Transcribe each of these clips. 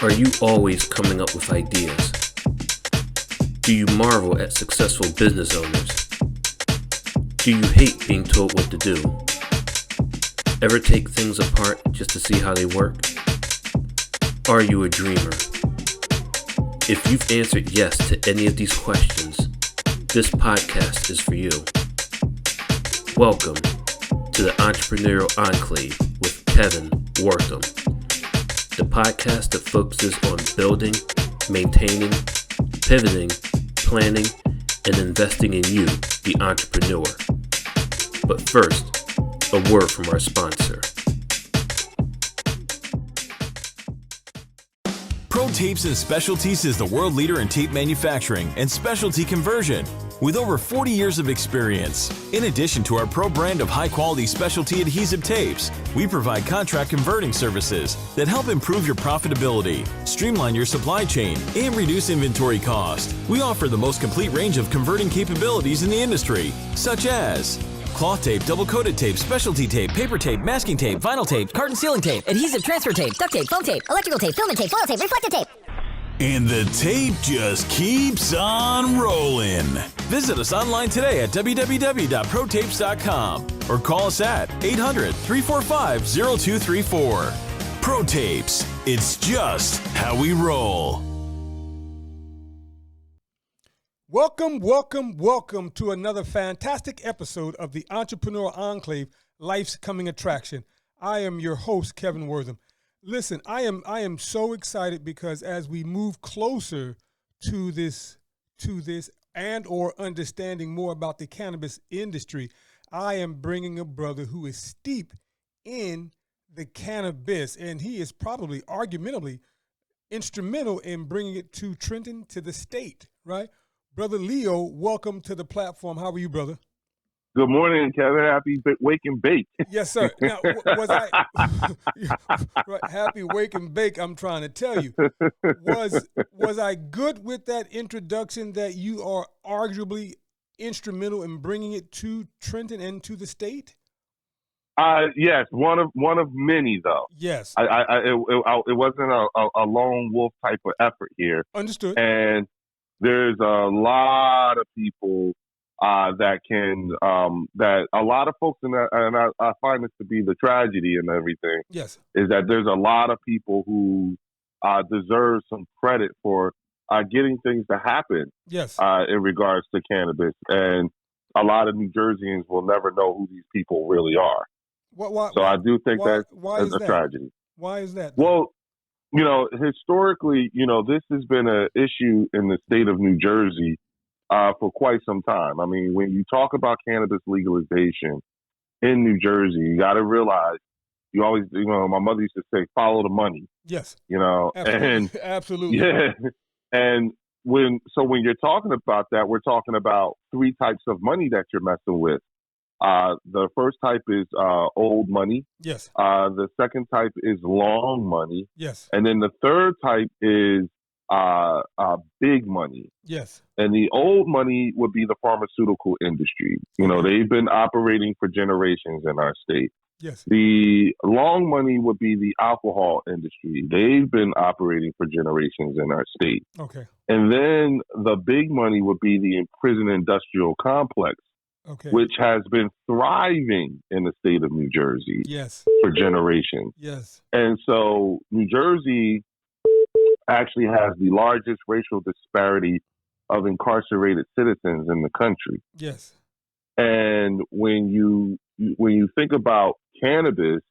Are you always coming up with ideas? Do you marvel at successful business owners? Do you hate being told what to do? Ever take things apart just to see how they work? Are you a dreamer? If you've answered yes to any of these questions, this podcast is for you. Welcome to the Entrepreneurial Enclave with Kevin Wortham, the podcast that focuses on building, maintaining, pivoting, planning, and investing in you, the entrepreneur. But first, a word from our sponsor. Pro Tapes and Specialties is the world leader in tape manufacturing and specialty conversion with over 40 years of experience. In addition to our Pro brand of high-quality specialty adhesive tapes, we provide contract converting services that help improve your profitability, streamline your supply chain, and reduce inventory cost. We offer the most complete range of converting capabilities in the industry, such as cloth tape, double-coated tape, specialty tape, paper tape, masking tape, vinyl tape, carton sealing tape, adhesive transfer tape, duct tape, foam tape, electrical tape, filament tape, foil tape, reflective tape. And the tape just keeps on rolling. Visit us online today at www.protapes.com or call us at 800-345-0234. Pro Tapes, it's just how we roll. Welcome to another fantastic episode of the Entrepreneur Enclave, Life's Coming Attraction. I am your host, Kevin Wortham. Listen, I am so excited because as we move closer to this and or understanding more about the cannabis industry, I am bringing a brother who is steep in the cannabis, and he is probably arguably instrumental in bringing it to Trenton, to the state, right? Brother Leo, welcome to the platform. How are you, brother? Good morning, Kevin. Happy wake and bake. Yes, sir. Now, was I right, happy wake and bake? I'm trying to tell you, was I good with that introduction that you are arguably instrumental in bringing it to Trenton and to the state? Yes, one of many though. Yes, it wasn't a lone wolf type of effort here. Understood. And there's a lot of people that a lot of folks, and I find this to be the tragedy and everything. Yes, is that there's a lot of people who deserve some credit for getting things to happen. Yes, in regards to cannabis, and a lot of New Jerseyans will never know who these people really are. I do think that's a tragedy. Why is that? Well, historically, this has been an issue in the state of New Jersey for quite some time. I mean, when you talk about cannabis legalization in New Jersey, you got to realize you always, my mother used to say, follow the money. Yes. Absolutely. And absolutely. Yeah. And when you're talking about that, we're talking about three types of money that you're messing with. The first type is old money. Yes. The second type is long money. Yes. And then the third type is big money. Yes. And the old money would be the pharmaceutical industry. They've been operating for generations in our state. Yes. The long money would be the alcohol industry. They've been operating for generations in our state. Okay. And then the big money would be the prison industrial complex. Okay. Which has been thriving in the state of New Jersey. Yes. For generations. Yes. And so New Jersey actually has the largest racial disparity of incarcerated citizens in the country. Yes. And when you think about cannabis,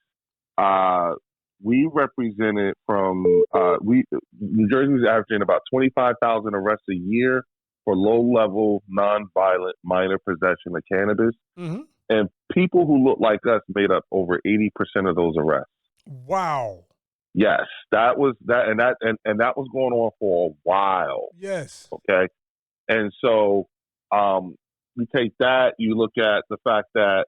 we represented New Jersey is averaging about 25,000 arrests a year for low-level, non-violent, minor possession of cannabis. Mm-hmm. And people who look like us made up over 80% of those arrests. Wow. Yes, that was going on for a while. Yes. Okay. And so you take that, you look at the fact that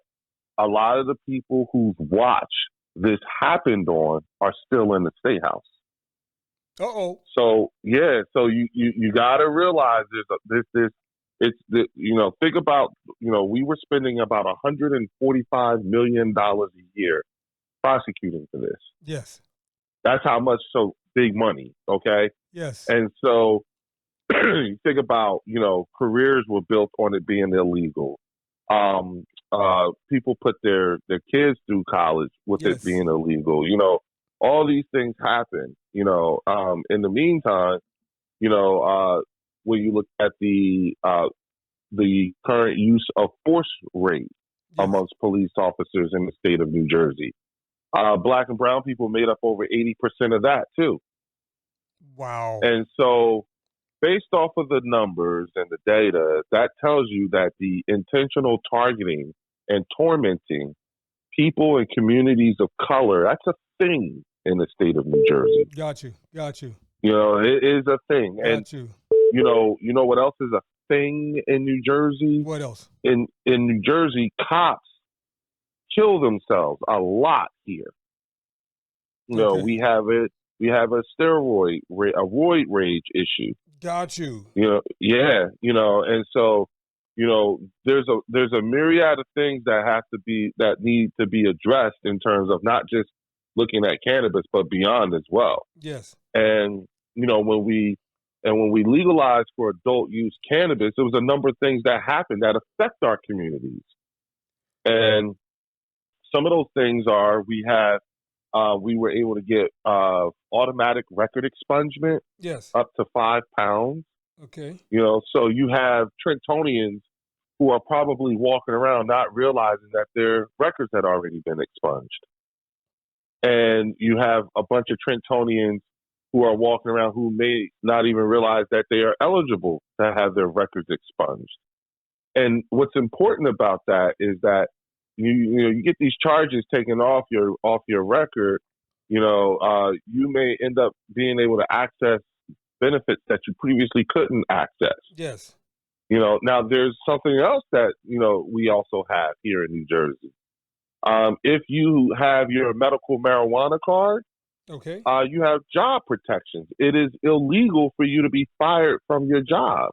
a lot of the people whose watch this happened on are still in the State House. Uh-oh. So you got to realize think about, we were spending about $145 million a year prosecuting for this. Yes. That's how much. So big money. Okay. Yes. And so you think about, careers were built on it being illegal. People put their kids through college with it Yes. being illegal. All these things happen. In the meantime, when you look at the current use of force rate Yes. amongst police officers in the state of New Jersey, Black and brown people made up over 80% of that too. Wow. And so, based off of the numbers and the data, that tells you that the intentional targeting and tormenting people in communities of color, that's a thing in the state of New Jersey. Got you. It is a thing. Got you. You know what else is a thing in New Jersey? What else? In New Jersey, cops kill themselves a lot here. Okay. We have a roid rage issue. Got you. And so, there's a myriad of things that need to be addressed in terms of not just looking at cannabis, but beyond as well. Yes. And, when we legalized for adult use cannabis, there was a number of things that happened that affect our communities. And some of those things are, we were able to get automatic record expungement. Yes. Up to 5 pounds. Okay. So you have Trentonians who are probably walking around not realizing that their records had already been expunged. And you have a bunch of Trentonians who are walking around who may not even realize that they are eligible to have their records expunged. And what's important about that is that you get these charges taken off your record. You may end up being able to access benefits that you previously couldn't access. Yes. Now there's something else that, we also have here in New Jersey. If you have your medical marijuana card, okay, you have job protections. It is illegal for you to be fired from your job,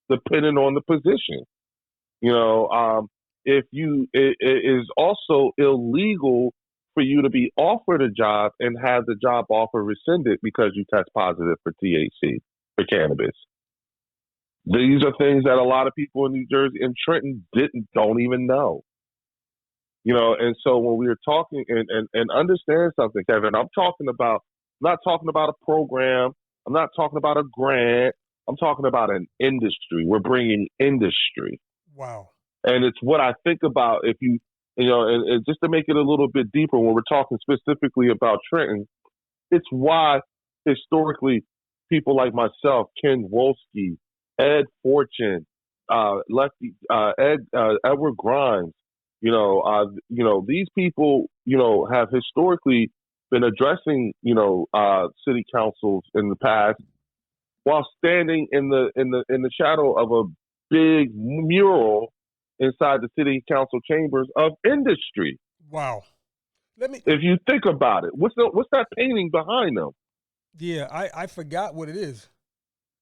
depending on the position. It is also illegal for you to be offered a job and have the job offer rescinded because you test positive for THC, for cannabis. These are things that a lot of people in New Jersey and Trenton don't even know. And so when we were talking and understand something, Kevin, I'm not talking about a program. I'm not talking about a grant. I'm talking about an industry. We're bringing industry. Wow. And it's what I think about and just to make it a little bit deeper when we're talking specifically about Trenton, it's why historically people like myself, Ken Wolski, Ed Fortune, Edward Grimes, these people, have historically been addressing, city councils in the past while standing in the shadow of a big mural inside the city council chambers of industry. Wow. If you think about it, what's that painting behind them? Yeah, I forgot what it is.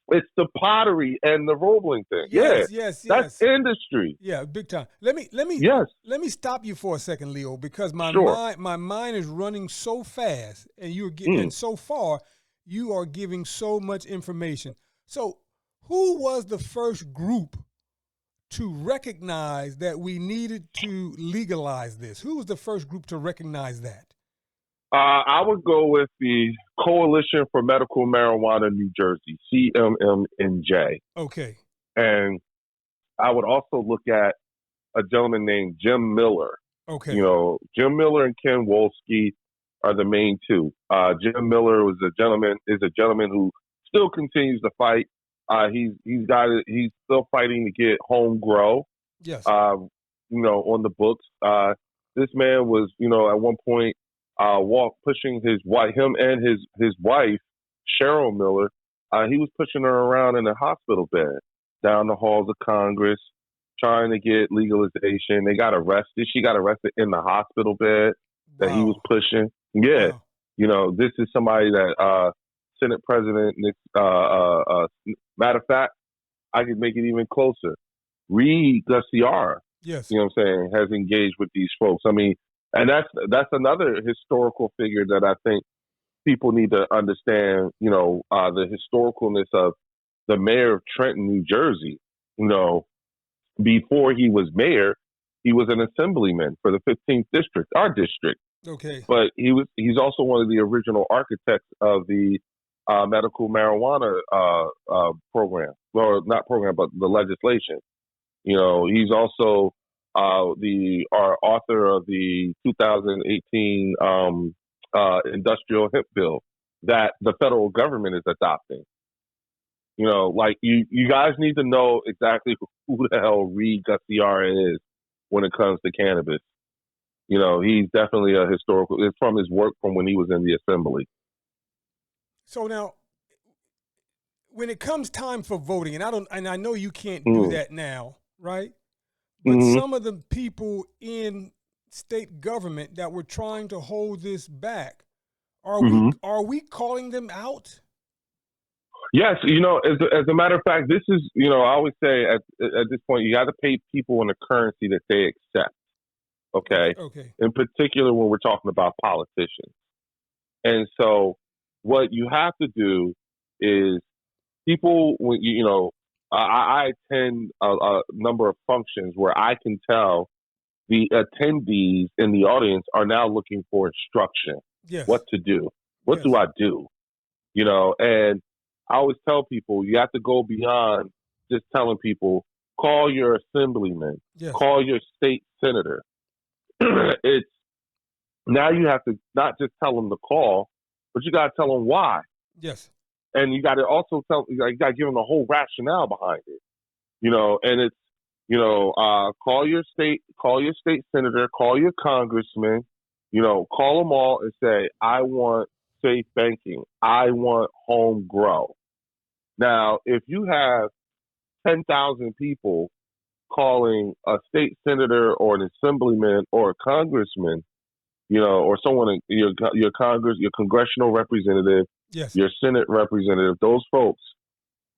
It's the pottery and the rolling thing. Yes. That's industry. Yeah, big time. Let me stop you for a second, Leo, because my mind is running so fast, and you're getting so far. You are giving so much information. So, who was the first group to recognize that we needed to legalize this? Who was the first group to recognize that? I would go with the Coalition for Medical Marijuana New Jersey, CWCBE. Okay. And I would also look at a gentleman named Jim Miller. Okay. Jim Miller and Ken Wolski are the main two. Jim Miller is a gentleman who still continues to fight. He's still fighting to get home grow. Yes. On the books. This man was, at one point, pushing him and his wife, Cheryl Miller. He was pushing her around in a hospital bed down the halls of Congress, trying to get legalization. They got arrested. She got arrested in the hospital bed that he was pushing. Yeah. Wow. This is somebody that Senate President Nick. Matter of fact, I could make it even closer. Reed Garcia, yes, has engaged with these folks. I mean, and that's another historical figure that I think people need to understand, the historicalness of the mayor of Trenton, New Jersey. Before he was mayor, he was an assemblyman for the 15th district, our district. Okay. But he's also one of the original architects of the medical marijuana program, or not program, but the legislation. He's also our author of the 2018 industrial hemp bill that the federal government is adopting. You guys need to know exactly who the hell Reed Gussiara is when it comes to cannabis. He's definitely a historical. It's from his work from when he was in the assembly. So now, when it comes time for voting, and I know you can't do that now, right? But some of the people in state government that were trying to hold this back, are we calling them out? Yes, as a matter of fact, this is, I always say at this point, you got to pay people in a currency that they accept. Okay. In particular, when we're talking about politicians. And so what you have to do is people, when I attend a number of functions where I can tell the attendees in the audience are now looking for instruction. Yes. What to do? What do I do? And I always tell people you have to go beyond just telling people, call your assemblyman, call your state senator. It's now you have to not just tell them to call, but you got to tell them why. Yes. And you got to also you got to give them the whole rationale behind it. And it's, call your state senator, call your congressman, call them all and say, I want safe banking. I want home grow. Now, if you have 10,000 people calling a state senator or an assemblyman or a congressman, or someone, your Congress, your congressional representative, your Senate representative, those folks,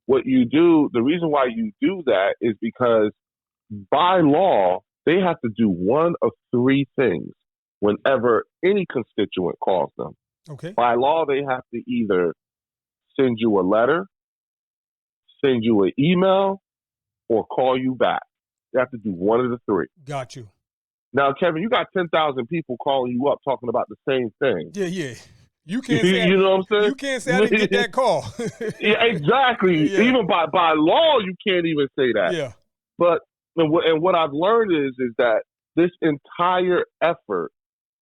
what you do, the reason why you do that is because by law, they have to do one of three things whenever any constituent calls them. Okay. By law, they have to either send you a letter, send you an email, or call you back. They have to do one of the three. Got you. Now, Kevin, you got 10,000 people calling you up talking about the same thing. Yeah. You can't say, you know what I'm saying? You can't say I didn't get that call. Yeah, exactly. Yeah. Even by law, you can't even say that. Yeah. But and what I've learned is that this entire effort,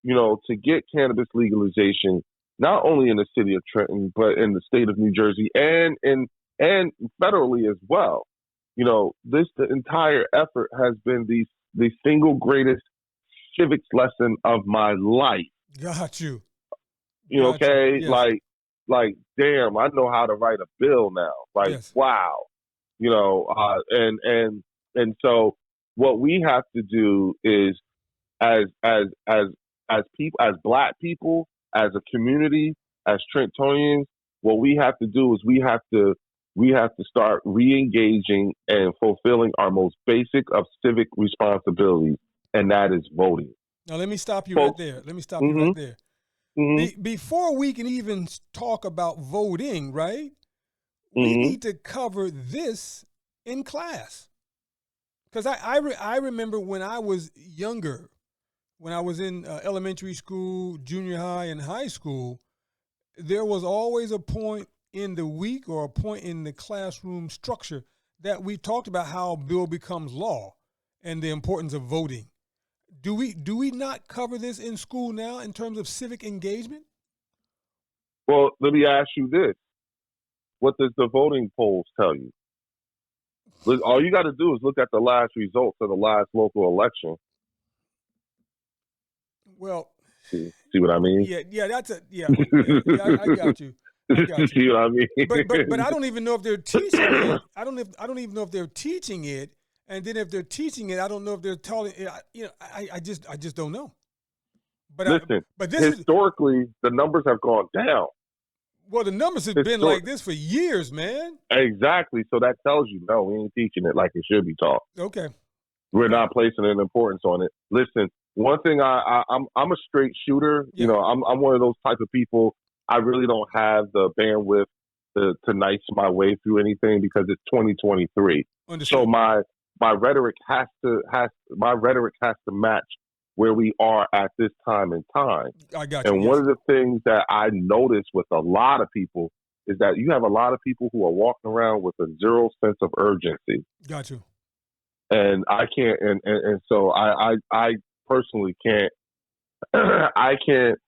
to get cannabis legalization, not only in the city of Trenton, but in the state of New Jersey and federally as well. The entire effort has been the single greatest civics lesson of my life. Got you. Okay? Yes. Like, damn, I know how to write a bill now. Wow. And so what we have to do is as people, as Black people, as a community, as Trentonians, what we have to do is we have to start re-engaging and fulfilling our most basic of civic responsibilities, and that is voting. Now, let me stop you right there. Before we can even talk about voting, right, we need to cover this in class. Because I remember when I was younger, when I was in elementary school, junior high, and high school, there was always a point in the week or a point in the classroom structure that we talked about how a bill becomes law and the importance of voting. Do we not cover this in school now in terms of civic engagement? Well, let me ask you this. What does the voting polls tell you? Look, all you got to do is look at the last results of the last local election. Well, see what I mean? Yeah, that's I got you. See what I mean? But I don't even know if they're teaching it. I don't even know if they're teaching it. And then if they're teaching it, I don't know if they're telling. I just don't know. But listen, but this historically, the numbers have gone down. Well, the numbers have been like this for years, man. Exactly. So that tells you, no, we ain't teaching it like it should be taught. Okay. We're not placing an importance on it. Listen, one thing I'm a straight shooter. Yeah. I'm one of those type of people. I really don't have the bandwidth to nice my way through anything because it's 2023. Understood. So my rhetoric has to match where we are at this time in time. I got you. And one of the things that I notice with a lot of people is that you have a lot of people who are walking around with a zero sense of urgency. Got you. And I can't, and so I personally can't, I can't,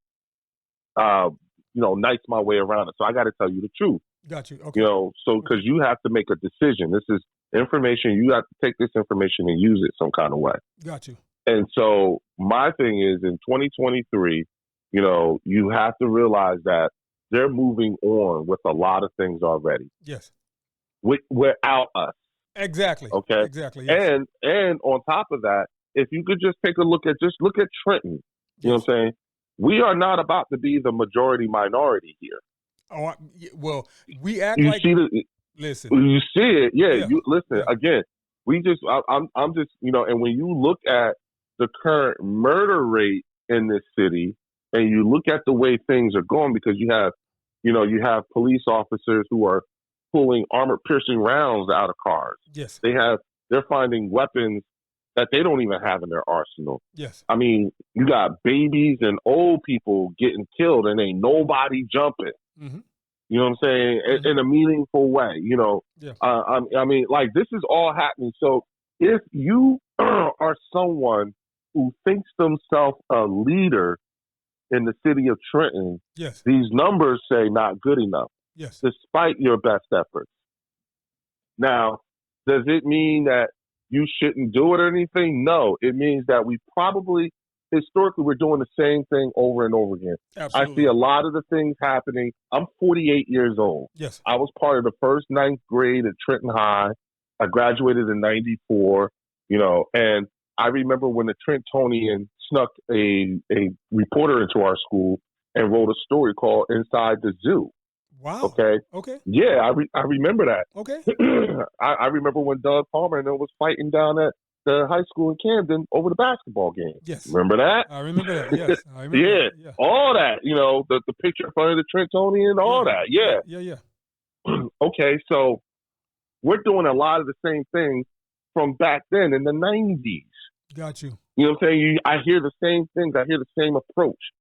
nice my way around it. So I got to tell you the truth. Got you. Okay. So because you have to make a decision. This is information. You have to take this information and use it some kind of way. Got you. And so my thing is in 2023, you have to realize that they're moving on with a lot of things already. Yes. Without us. Exactly. Okay. Exactly. Yes. And on top of that, if you could just take a look at Trenton, you know what I'm saying? We are not about to be the majority minority here. Oh, well, we act you like. Listen. You see it, yeah. Yeah. You listen Yeah. again. I'm just, and when you look at the current murder rate in this city, and you look at the way things are going, because you have police officers who are pulling armor-piercing rounds out of cars. Yes. They're finding weapons that they don't even have in their arsenal. Yes. I mean, you got babies and old people getting killed, and ain't nobody jumping. Mm-hmm. You know what I'm saying? Mm-hmm. In a meaningful way. Yeah. I mean, like, this is all happening. So if you are someone who thinks themselves a leader in the city of Trenton, yes, these numbers say not good enough, yes, despite your best efforts. Now, does it mean that you shouldn't do it or anything? No, it means that we probably, historically, we're doing the same thing over and over again. absolutely. I see a lot of the things happening. I'm 48 years old. Yes. I was part of the first 9th grade at Trenton High. I graduated in 94, and I remember when the Trentonian snuck a reporter into our school and wrote a story called Inside the Zoo. Wow. Okay. Okay. Yeah, I remember that. Okay. I remember when Doug Palmer and them was fighting down at the high school in Camden over the basketball game. Yes. Remember that? I remember that. Yes. I remember Yeah. that. Yeah. All that, the picture in front of the Trentonian, all that. Yeah. Yeah. Okay, so we're doing a lot of the same things from back then in the 90s. Got you. You know what I'm saying? I hear the same things. I hear the same approach.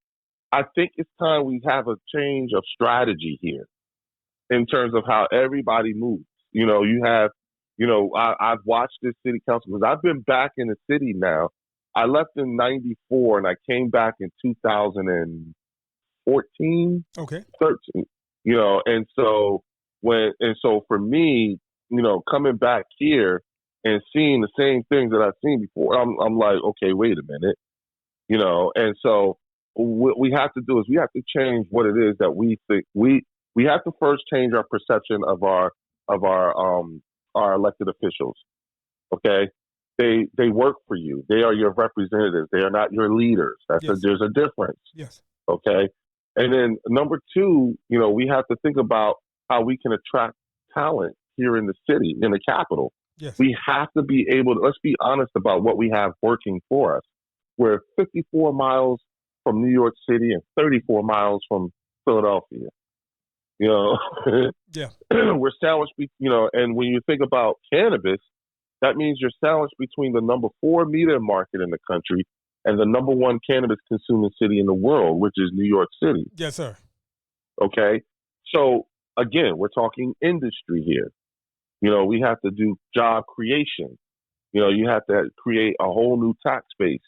I think it's time we have a change of strategy here in terms of how everybody moves. I've watched this city council because I've been back in the city now. I left in 94 and I came back in 2014, Okay. 13, and so for me, coming back here and seeing the same things that I've seen before, I'm like, okay, wait a minute, and so what we have to do is we have to change what it is that we think. We have to first change our perception of our elected officials. Okay, they work for you. They are your representatives. They are not your leaders. Yes. There's a difference. Yes. Okay, and then number two, we have to think about how we can attract talent here in the city, in the capital. Yes. We have to be able to, let's be honest about what we have working for us. We're 54 miles from New York City and 34 miles from Philadelphia. Yeah. We're sandwiched, and when you think about cannabis, that means you're sandwiched between the number 4 media market in the country and the number 1 cannabis consuming city in the world, which is New York City. Yes, sir. Okay. So again, we're talking industry here. We have to do job creation. You have to create a whole new tax base.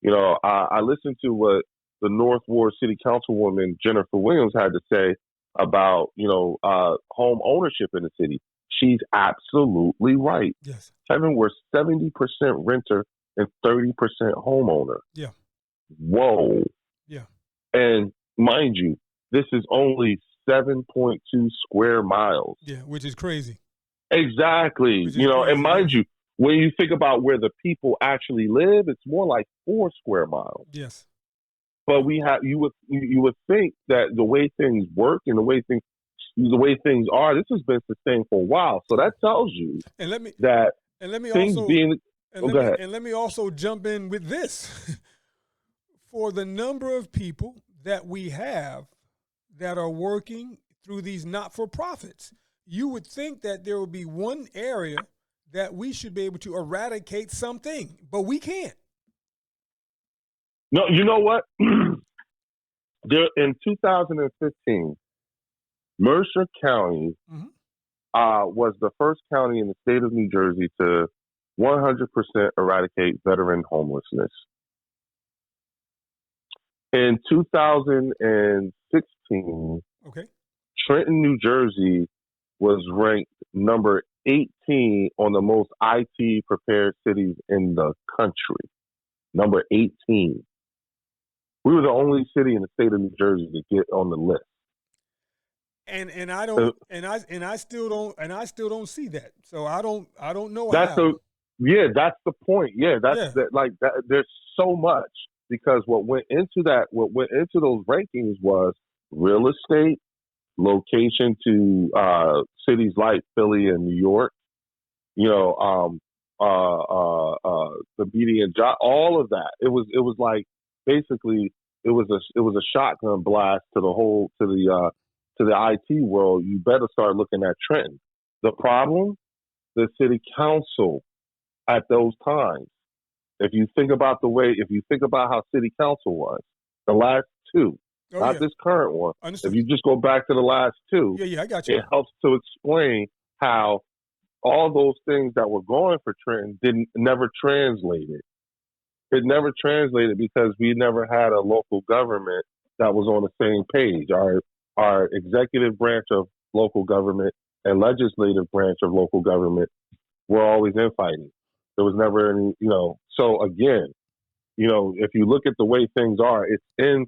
I listened to what the North Ward City Councilwoman Jennifer Williams had to say about, home ownership in the city. She's absolutely right. Yes. Kevin, we're 70% renter and 30% homeowner. Yeah. Whoa. Yeah. And mind you, this is only 7.2 square miles. Yeah, which is crazy. Exactly. Which is crazy. And mind you, when you think about where the people actually live, it's more like 4 square miles. Yes. But you would think that the way things work and the way things are, this has been sustained for a while. So that tells you let me also jump in with this. For the number of people that we have that are working through these not-for-profits. You would think that there would be one area that we should be able to eradicate something, but we can't. No, you know what? There, in 2015, Mercer County was the first county in the state of New Jersey to 100% eradicate veteran homelessness. In 2016, Trenton, New Jersey was ranked number 18 on the most IT prepared cities in the country. Number 18. We were the only city in the state of New Jersey to get on the list. And I still don't see that. So I don't know that's how. That's the point. There's so much, because what went into those rankings was real estate, location to cities like Philly and New York, the median job, all of that. It was like basically it was a shotgun blast to the IT world. You better start looking at Trenton. The problem, the city council at those times. If you think about how city council was, the last two, this current one. Understood. If you just go back to the last two, I got you. It helps to explain how all those things that were going for Trenton never translated. It never translated because we never had a local government that was on the same page. Our executive branch of local government and legislative branch of local government were always infighting. There was never any, So again, if you look at the way things are, it's in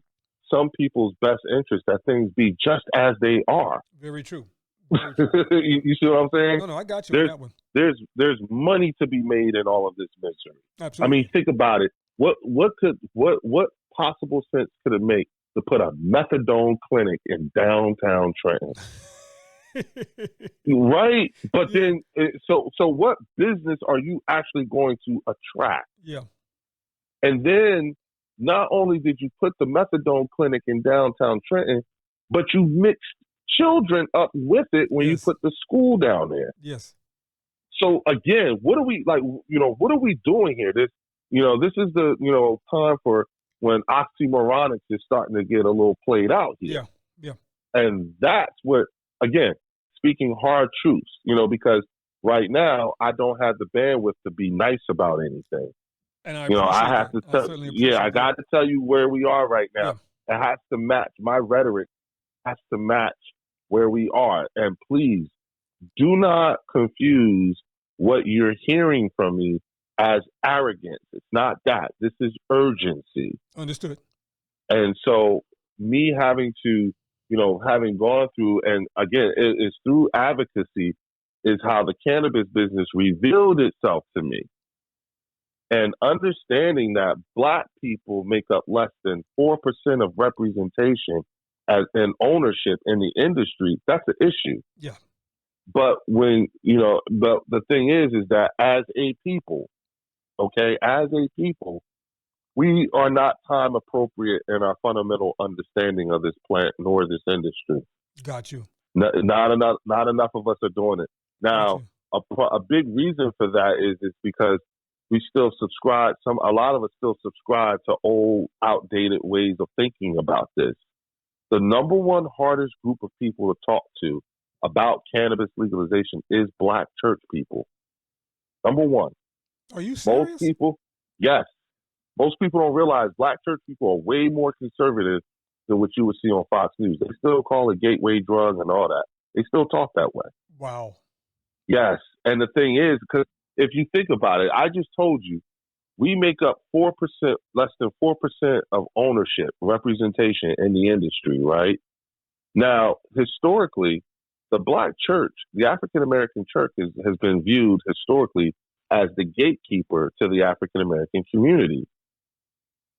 some people's best interest that things be just as they are. Very true. You see what I'm saying? No, I got you on that one. There's money to be made in all of this misery. Absolutely. I mean, think about it. What possible sense could it make to put a methadone clinic in downtown Trenton? Right? But then, so what business are you actually going to attract? Yeah. And then, not only did you put the methadone clinic in downtown Trenton, but you mixed children up with it when you put the school down there. Yes. So again, what are we doing here? This is the, time for when oxymoronics is starting to get a little played out here. Yeah. And that's what, again, speaking hard truths, because right now I don't have the bandwidth to be nice about anything. And I have to tell, I got to tell you where we are right now. Yeah. It has to match, my rhetoric has to match where we are. And please do not confuse what you're hearing from me as arrogance. It's not that. This is urgency. Understood. And so me having to, having gone through, and again, it's through advocacy is how the cannabis business revealed itself to me. And understanding that Black people make up less than 4% of representation and ownership in the industry, that's an issue. Yeah. But when, but the thing is that as a people, we are not time appropriate in our fundamental understanding of this plant nor this industry. Got you. Not enough of us are doing it. Now, a big reason for that is because we still subscribe. A lot of us still subscribe to old, outdated ways of thinking about this. The number one hardest group of people to talk to about cannabis legalization is Black church people. Number one. Are you serious? Most people, yes. Most people don't realize Black church people are way more conservative than what you would see on Fox News. They still call it gateway drug and all that. They still talk that way. Wow. Yes. And the thing is, because if you think about it, I just told you, we make up 4%, less than 4% of ownership, representation in the industry, right? Now, historically, the Black church, the African American church has been viewed historically as the gatekeeper to the African American community.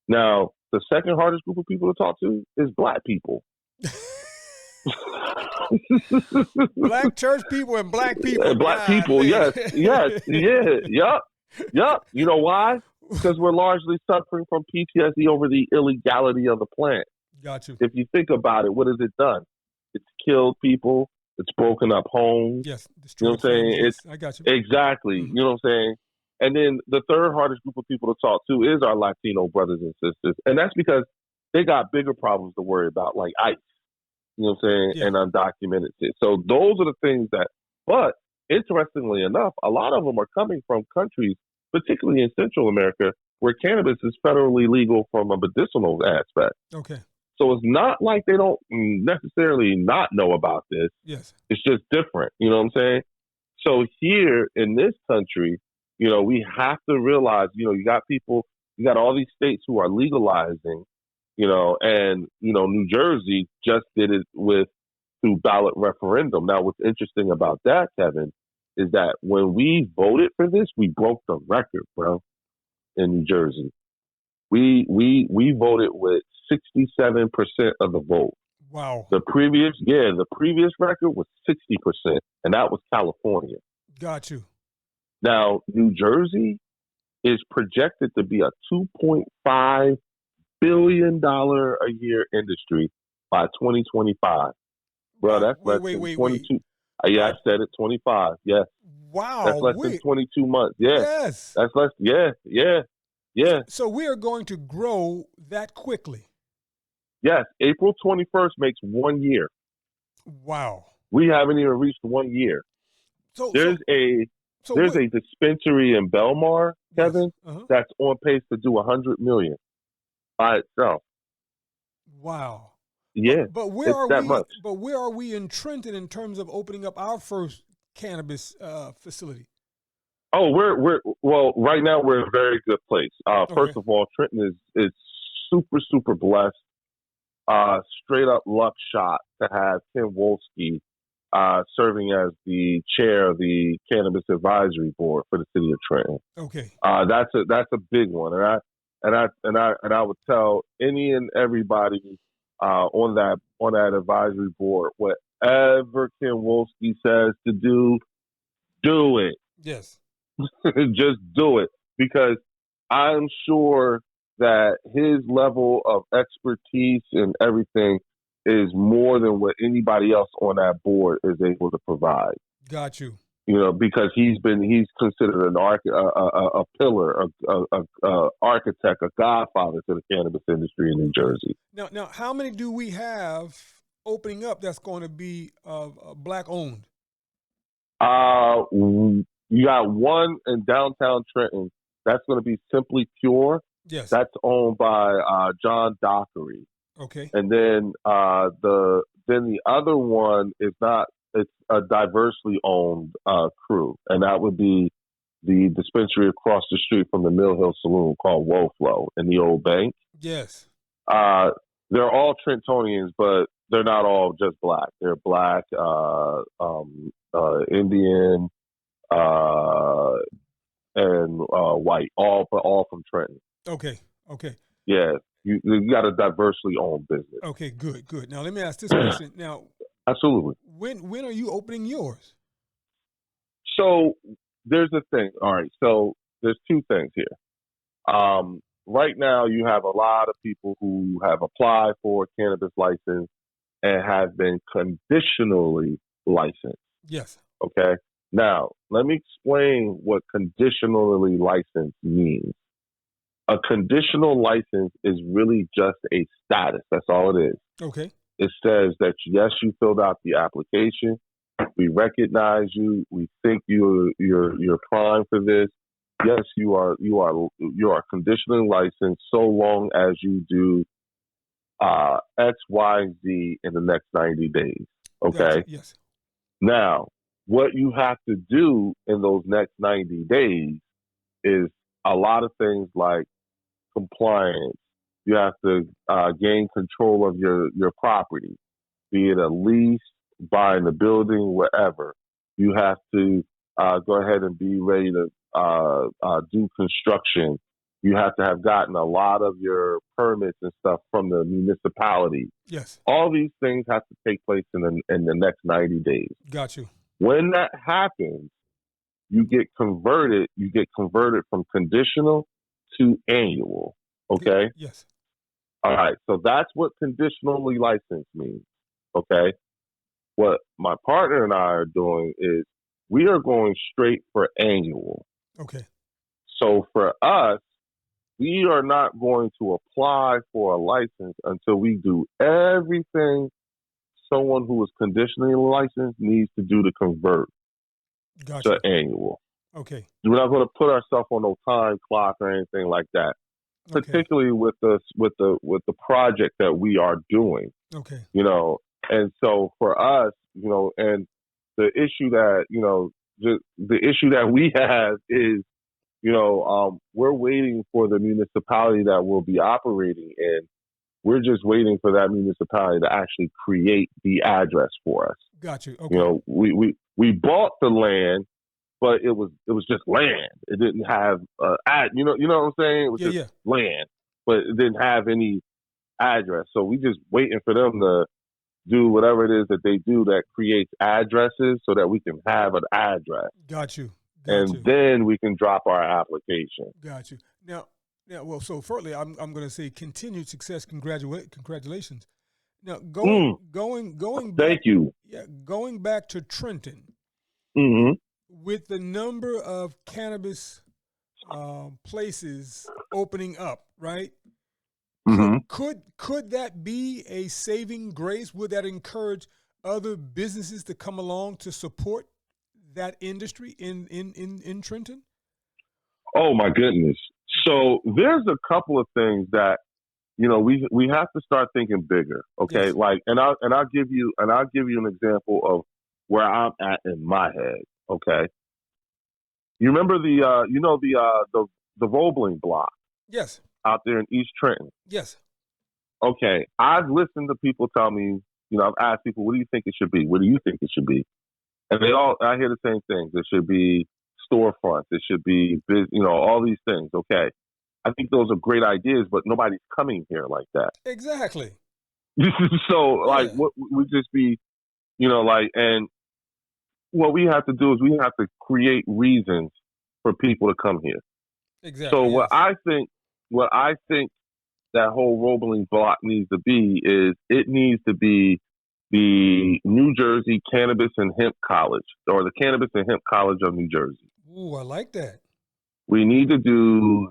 Now, the second hardest group of people to talk to is Black people. Black church people and Black people. Black people, yes. Yup. You know why? Because we're largely suffering from PTSD over the illegality of the plant. Got you. If you think about it, what has it done? It's killed people. It's broken up homes. Yes. You know what I'm saying? Yes, I got you. Exactly. Mm-hmm. You know what I'm saying? And then the third hardest group of people to talk to is our Latino brothers and sisters. And that's because they got bigger problems to worry about, like ICE, you know what I'm saying, Yeah. and undocumented shit. So those are the things but interestingly enough, a lot of them are coming from countries, particularly in Central America, where cannabis is federally legal from a medicinal aspect. Okay. So it's not like they don't necessarily not know about this. Yes. It's just different. You know what I'm saying? So here in this country, you know, we have to realize, you know, you got all these states who are legalizing, you know, and, you know, New Jersey just did it through ballot referendum. Now, what's interesting about that, Kevin, is that when we voted for this, we broke the record, bro, in New Jersey. We voted with 67% of the vote. Wow. The previous record was 60%, and that was California. Got you. Now, New Jersey is projected to be a $2.5 billion a year industry by 2025. Bro, that's less than 22. Yeah, I said it, 25. Yes. Wow. That's less than 22 months. Yeah. Yes. That's less. Yeah. So we are going to grow that quickly. Yes. April 21st makes 1 year. Wow. We haven't even reached 1 year. There's a dispensary in Belmar, Kevin, that's on pace to do 100 million by itself. Wow. Yeah. But where are that we? much. But where are we in Trenton in terms of opening up our first cannabis facility? Oh, well, right now we're in a very good place. First of all, Trenton is super, super blessed. Straight up luck shot to have Ken Wolski serving as the chair of the Cannabis Advisory Board for the city of Trenton. Okay. That's a big one, and I would tell any and everybody on that advisory board, whatever Ken Wolski says to do it. Yes. Just do it, because I'm sure that his level of expertise and everything is more than what anybody else on that board is able to provide. Got you. You know, because he's considered a pillar, a architect, a godfather to the cannabis industry in New Jersey. Now, how many do we have opening up that's going to be black owned? You got one in downtown Trenton. That's going to be Simply Pure. Yes. That's owned by John Dockery. Okay. And then the other one is not. It's a diversely owned crew, and that would be the dispensary across the street from the Mill Hill Saloon called Woflow in the old bank. Yes. They're all Trentonians, but they're not all just black. They're black, Indian, and white, all from Trenton. Okay. Yeah, you got a diversely owned business. Okay, good. Now let me ask this question. Now, absolutely. When are you opening yours? So there's a thing. All right. So there's two things here. Right now, you have a lot of people who have applied for a cannabis license and have been conditionally licensed. Yes. Okay. Now, let me explain what conditionally licensed means. A conditional license is really just a status. That's all it is. Okay. It says that, yes, you filled out the application. We recognize you. We think you're fine for this. Yes, you are conditionally licensed so long as you do X, Y, Z in the next 90 days. Okay. Gotcha. Yes. Now, what you have to do in those next 90 days is a lot of things like compliance. You have to gain control of your property, be it a lease, buying the building, whatever. You have to go ahead and be ready to do construction. You have to have gotten a lot of your permits and stuff from the municipality. Yes. All these things have to take place in the next 90 days. Got you. When that happens, you get converted. You get converted from conditional to annual. Okay. Yes. All right. So that's what conditionally licensed means. Okay. What my partner and I are doing is we are going straight for annual. Okay. So for us, we are not going to apply for a license until we do everything someone who is conditionally licensed needs to do to convert Gotcha. to annual. Okay. We're not going to put ourselves on no time clock or anything like that. Okay. Particularly with the project that we are doing. Okay. You know, and so for us, you know, and the issue that, you know, the issue that we have is, you know, we're waiting for the municipality that we'll be operating in. We're just waiting for that municipality to actually create the address for us. Got you. Okay. You know, we bought the land, but it was just land. It didn't have you know what I'm saying? It was just land, but it didn't have any address. So we just waiting for them to do whatever it is that they do that creates addresses so that we can have an address. Got you. Then we can drop our application. Got you. Now, well, so firstly, I'm going to say continued success. Congratulations. Now, going Thank you. Yeah, going back to Trenton, Mm-hmm. with the number of cannabis places opening up, right? Mm-hmm. Could that be a saving grace? Would that encourage other businesses to come along to support that industry in Trenton? Oh my goodness! So there's a couple of things that, you know, we have to start thinking bigger. Okay, Yes. like I'll give you an example of where I'm at in my head. Okay, you remember the Roebling block? Yes. Out there in East Trenton. Yes. Okay, I've listened to people tell me, you know, I've asked people, what do you think it should be? What do you think it should be? And I hear the same things. It should be storefronts. It should be, you know, all these things. Okay, I think those are great ideas, but nobody's coming here like that. Exactly. So, like, what we just be, you know, like, and what we have to do is we have to create reasons for people to come here. Exactly. So what I think that whole Roebling block needs to be is it needs to be the New Jersey Cannabis and Hemp College, or the Cannabis and Hemp College of New Jersey. Ooh, I like that. We need to do,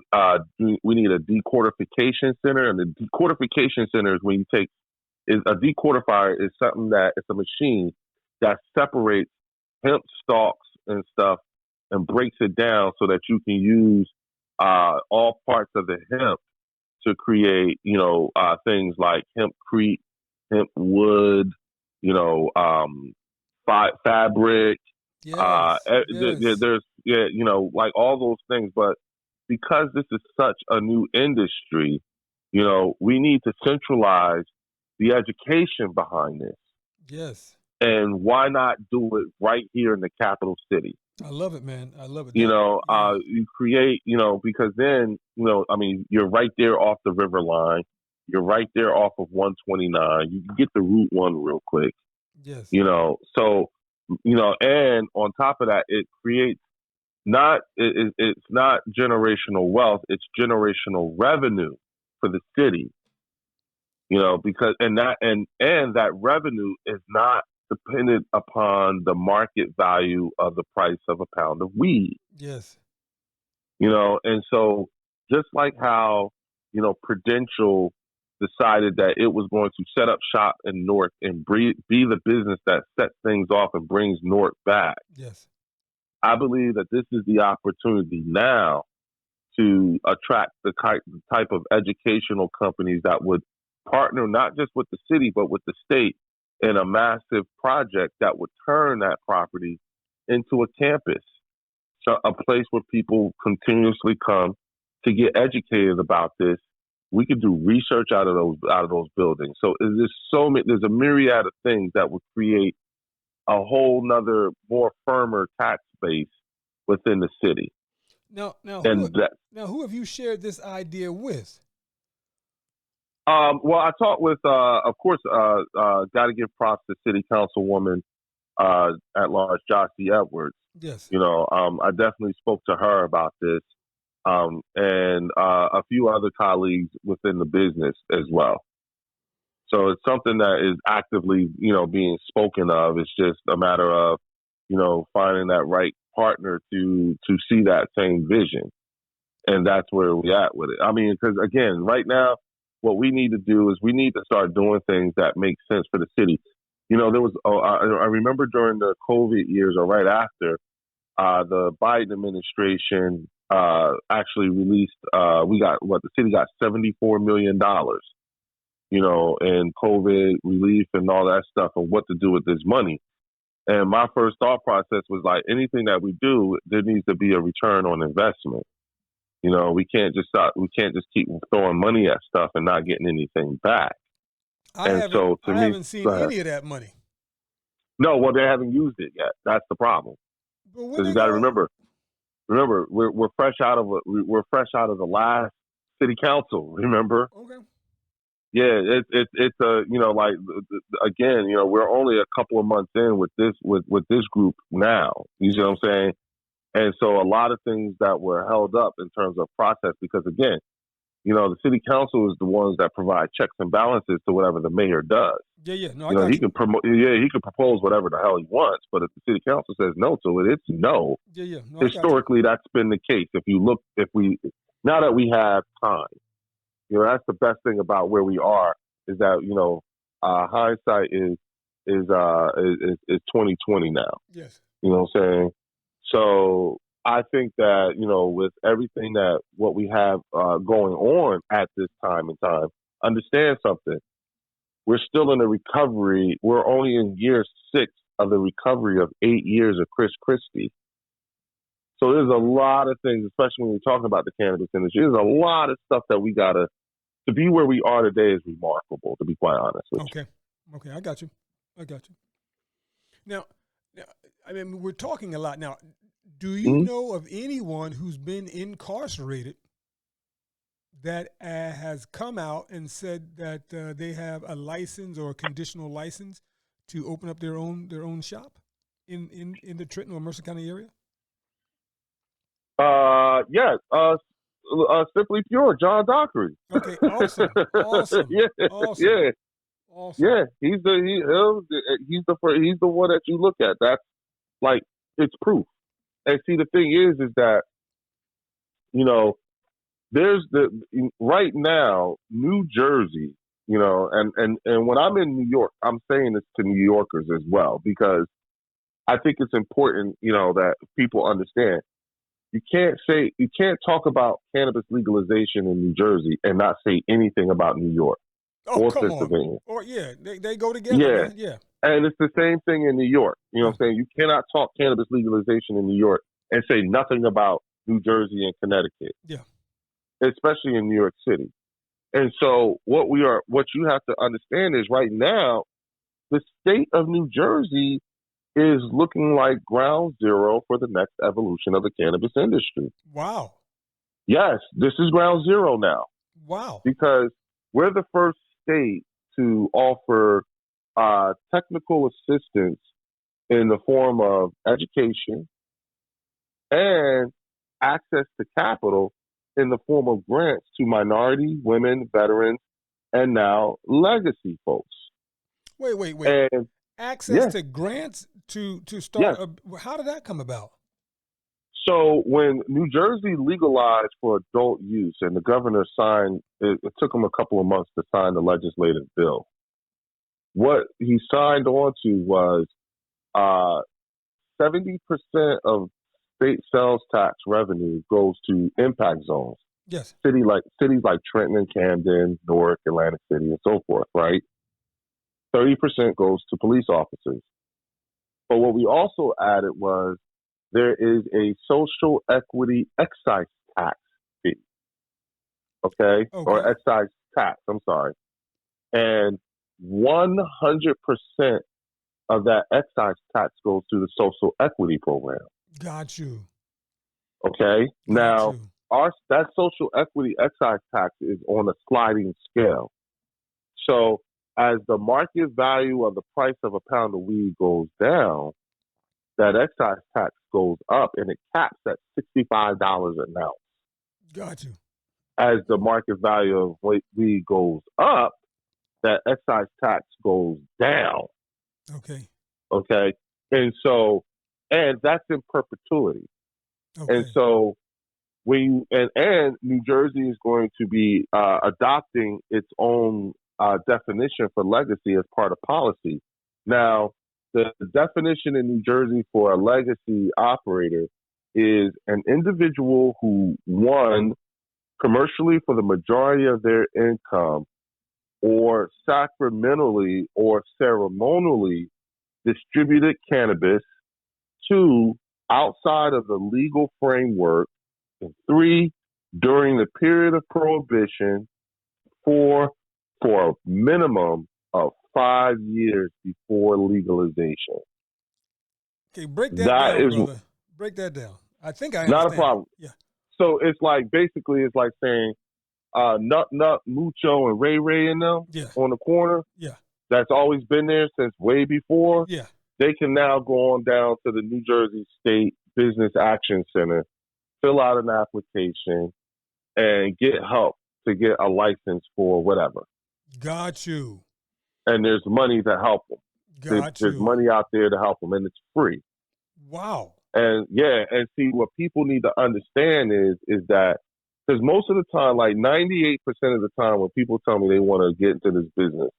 we need a decortification center, and the decortification center is when a decortifier is something that, it's a machine that separates hemp stalks and stuff and breaks it down so that you can use all parts of the hemp to create, you know, things like hempcrete, hemp wood, you know, fabric. Yes. There's, you know, like all those things. But because this is such a new industry, you know, we need to centralize the education behind this. Yes. And why not do it right here in the capital city? I love it, man. I love it. You know, you create, you know, because then, you know, I mean, you're right there off the river line. You're right there off of 129. You can get to Route 1 real quick. Yes. You know, so, you know, and on top of that, it creates it's not generational wealth, it's generational revenue for the city. You know, because and that revenue is not dependent upon the market value of the price of a pound of weed. Yes. You know, and so just like how, you know, Prudential decided that it was going to set up shop in Newark and be the business that sets things off and brings Newark back. Yes. I believe that this is the opportunity now to attract the type of educational companies that would partner not just with the city, but with the state in a massive project that would turn that property into a campus, so a place where people continuously come to get educated about this. We could do research out of those buildings. So there's a myriad of things that would create a whole nother, more firmer tax base within the city. Now, who have you shared this idea with? Well, I talked with, of course, got to give props to City Councilwoman at large, Josie Edwards. Yes. You know, I definitely spoke to her about this. and a few other colleagues within the business as well. So it's something that is actively, being spoken of. It's just a matter of, finding that right partner to see that same vision. And that's where we're at with it. I mean, because again, right now, what we need to do is we need to start doing things that make sense for the city. There was, I remember during the COVID years or right after, the Biden administration actually released, the city got $74 million, in COVID relief and all that stuff and what to do with this money. And my first thought process was like, anything that we do, there needs to be a return on investment. We can't just keep throwing money at stuff and not getting anything back. I haven't seen any of that money. No, well, they haven't used it yet. That's the problem. Because you got to remember, we're fresh out of the last city council. Remember? Okay. Yeah, it's again, we're only a couple of months in with this group now. You see what I'm saying? And so a lot of things that were held up in terms of process, because again, the city council is the ones that provide checks and balances to whatever the mayor does. Yeah. No, he can he can propose whatever the hell he wants, but if the city council says no to it, it's no. Yeah. No, historically, that's been the case. Now that we have time, that's the best thing about where we are is that hindsight is 2020 now. Yes. You know what I'm saying? So I think that, with everything what we have going on at this time in time, understand something. We're still in the recovery. We're only in year 6 of the recovery of 8 years of Christie. So there's a lot of things, especially when we're talking about the cannabis industry, there's a lot of stuff that we got to be where we are today is remarkable, to be quite honest with you. Okay, I got you. Now, I mean, we're talking a lot now. Do you know of anyone who's been incarcerated that has come out and said that they have a license or a conditional license to open up their own shop in the Trenton or Mercer County area? Yes. Simply Pure, John Dockery. Okay, awesome. Awesome. Yeah. He's the one that you look at. That's like, it's proof. And see, the thing is that, there's right now, New Jersey, and when I'm in New York, I'm saying this to New Yorkers as well, because I think it's important, that people understand. You can't talk about cannabis legalization in New Jersey and not say anything about New York or Pennsylvania. Or they go together. Yeah. And it's the same thing in New York. You know what I'm saying? You cannot talk cannabis legalization in New York and say nothing about New Jersey and Connecticut. Yeah. Especially in New York City. And so what you have to understand is right now, the state of New Jersey is looking like ground zero for the next evolution of the cannabis industry. Wow. Yes, this is ground zero now. Wow. Because we're the first state to offer technical assistance in the form of education and access to capital in the form of grants to minority, women, veterans, and now legacy folks. Wait. And access to grants to start. How did that come about? So when New Jersey legalized for adult use and the governor signed, it took him a couple of months to sign the legislative bill. What he signed on to was 70% of state sales tax revenue goes to impact zones. Yes. Cities like Trenton and Camden, Newark, Atlantic City, and so forth, right? 30% goes to police officers. But what we also added was there is a social equity excise tax fee, okay? Or excise tax, I'm sorry. And 100% of that excise tax goes to the social equity program. Got you. Okay? Now, that social equity excise tax is on a sliding scale. So as the market value of the price of a pound of weed goes down, that excise tax goes up and it caps at $65 an ounce. Got you. As the market value of weed goes up, that excise tax goes down. Okay. Okay. And so, and that's in perpetuity. Okay. And so, when you, and New Jersey is going to be adopting its own definition for legacy as part of policy. Now, the definition in New Jersey for a legacy operator is an individual who, one, commercially for the majority of their income, or sacramentally or ceremonially distributed cannabis, two, outside of the legal framework, and three, during the period of prohibition, four, for a minimum of 5 years before legalization. Okay, break that down, brother. Break that down. I think I understand. Not a problem. Yeah. So it's like, basically, it's like saying Nut, Mucho, and Ray Ray in them on the corner. Yeah. That's always been there since way before. Yeah. They can now go on down to the New Jersey State Business Action Center, fill out an application, and get help to get a license for whatever. Got you. And there's money to help them. There's money out there to help them, and it's free. Wow. And and see, what people need to understand is that, because most of the time, like 98% of the time, when people tell me they want to get into this business,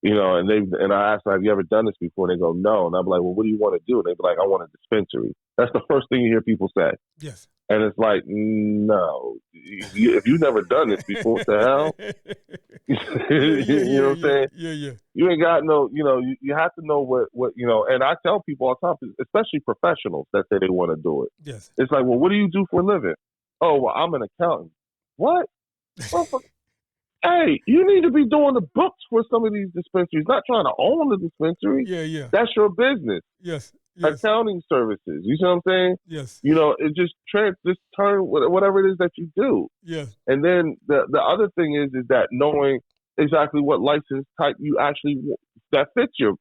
you know, and I ask them, have you ever done this before? And they go, no. And I'm like, well, what do you want to do? And they be like, I want a dispensary. That's the first thing you hear people say. Yes. And it's like, no, if you've never done this before, what the hell? You know what I'm saying? Yeah. You ain't got no, you know, you have to know what, you know, and I tell people all the time, especially professionals that say they want to do it. Yes. It's like, well, what do you do for a living? Oh, well, I'm an accountant. What? Hey, you need to be doing the books for some of these dispensaries, not trying to own the dispensary. Yeah. That's your business. Yes. Accounting services. You see what I'm saying? Yes. You know, it just turn whatever it is that you do. Yes. And then the other thing is that knowing exactly what license type you actually that fits your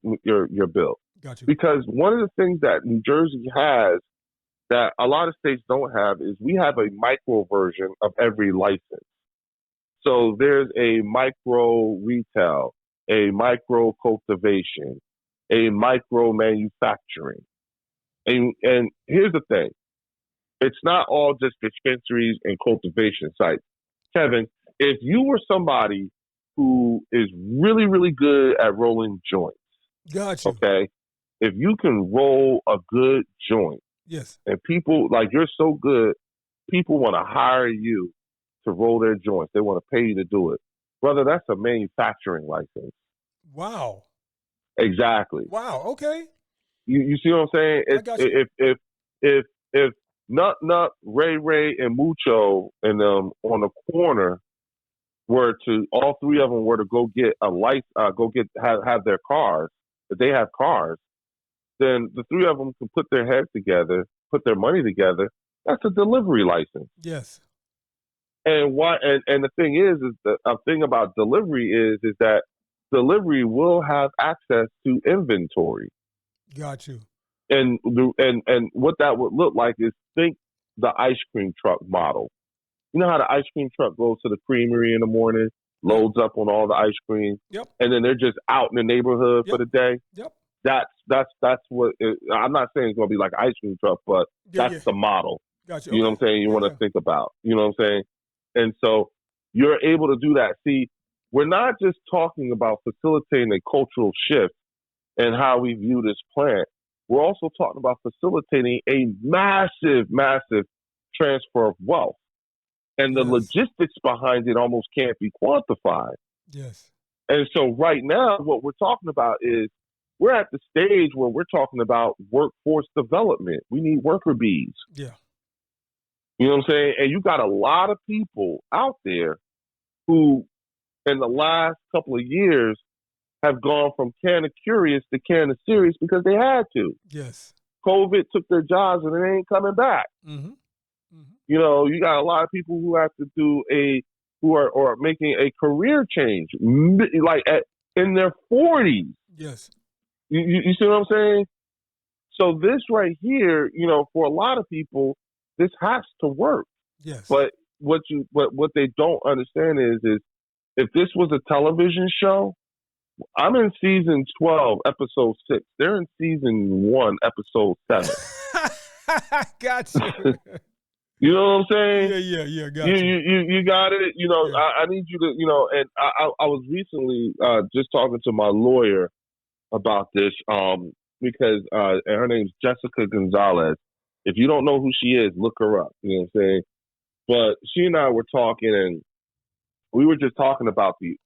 bill. Gotcha. Because one of the things that New Jersey has that a lot of states don't have is we have a micro version of every license. So there's a micro retail, a micro cultivation, a micro manufacturing. And here's the thing. It's not all just dispensaries and cultivation sites. Kevin, if you were somebody who is really, really good at rolling joints, gotcha. Okay, if you can roll a good joint, yes, and people, like, you're so good, people want to hire you to roll their joints. They want to pay you to do it. Brother, that's a manufacturing license. Wow. Exactly. Wow, okay. You see what I'm saying? I got you. If Nut, Ray Ray, and Mucho and them on the corner were to, all three of them were to go get a have their cars, if they have cars, then the three of them can put their heads together, put their money together. That's a delivery license. Yes. And the thing is the thing about delivery is that delivery will have access to inventory. Got you. And what that would look like is, think the ice cream truck model. You know how the ice cream truck goes to the creamery in the morning, loads up on all the ice cream, yep, and then they're just out in the neighborhood for the day. Yep. That's what I'm not saying it's going to be like an ice cream truck, but that's the model. Gotcha. You know what I'm saying? You want to think about. You know what I'm saying? And so you're able to do that. See, we're not just talking about facilitating a cultural shift in how we view this plant. We're also talking about facilitating a massive, massive transfer of wealth. And the logistics behind it almost can't be quantified. Yes. And so right now, what we're talking about is we're at the stage where we're talking about workforce development. We need worker bees. Yeah. You know what I'm saying? And you got a lot of people out there who, in the last couple of years, have gone from Canna Curious to Canna Serious because they had to. Yes. COVID took their jobs and they ain't coming back. Mm-hmm. Mm-hmm. You know, you got a lot of people who have to do who are making a career change, like in their 40s. Yes. You see what I'm saying? So this right here, you know, for a lot of people, this has to work. Yes. But what they don't understand is if this was a television show, I'm in season 12, episode 6. They're in season 1, episode 7. Got you. You know what I'm saying? Yeah. Got you. You got it. You know, Yeah. I need you to, you know, and I was recently just talking to my lawyer about this because her name's Jessica Gonzalez. If you don't know who she is, look her up. You know what I'm saying? But she and I were talking, and we were just talking about the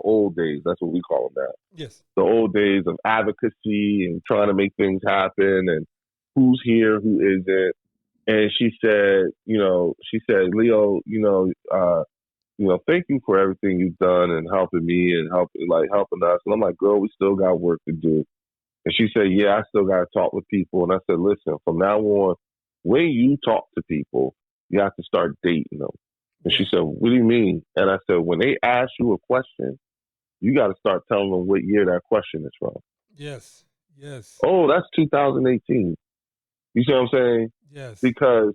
old days. That's what we call them now. Yes. The old days of advocacy and trying to make things happen, and who's here, who isn't. And she said, Leo, thank you for everything you've done and helping me and helping us. And I'm like, girl, we still got work to do. And she said, yeah, I still got to talk with people. And I said, listen, from now on, when you talk to people, you have to start dating them. And she said, what do you mean? And I said, when they ask you a question, you got to start telling them what year that question is from. Yes. Oh, that's 2018. You see what I'm saying? Yes. Because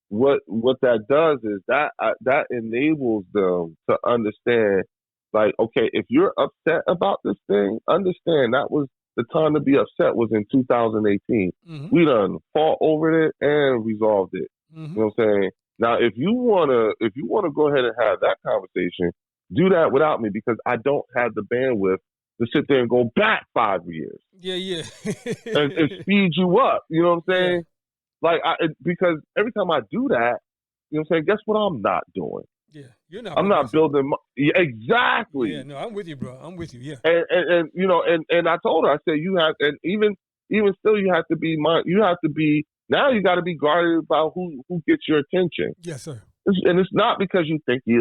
what that does is that enables them to understand, like, okay, if you're upset about this thing, understand that was the time to be upset was in 2018. Mm-hmm. We done fought over it and resolved it. Mm-hmm. You know what I'm saying? Now, if you wanna go ahead and have that conversation, do that without me because I don't have the bandwidth to sit there and go back 5 years. Yeah. and speed you up. You know what I'm saying? Yeah. Like, because every time I do that, you know what I'm saying? Guess what I'm not doing? Yeah, you're not. I'm not building. Exactly. Yeah, no, I'm with you, bro. I'm with you. Yeah. And you know, and I told her, I said, you have, and even still, you have to be now you got to be guarded about who gets your attention. Yes, sir. And it's not because you think you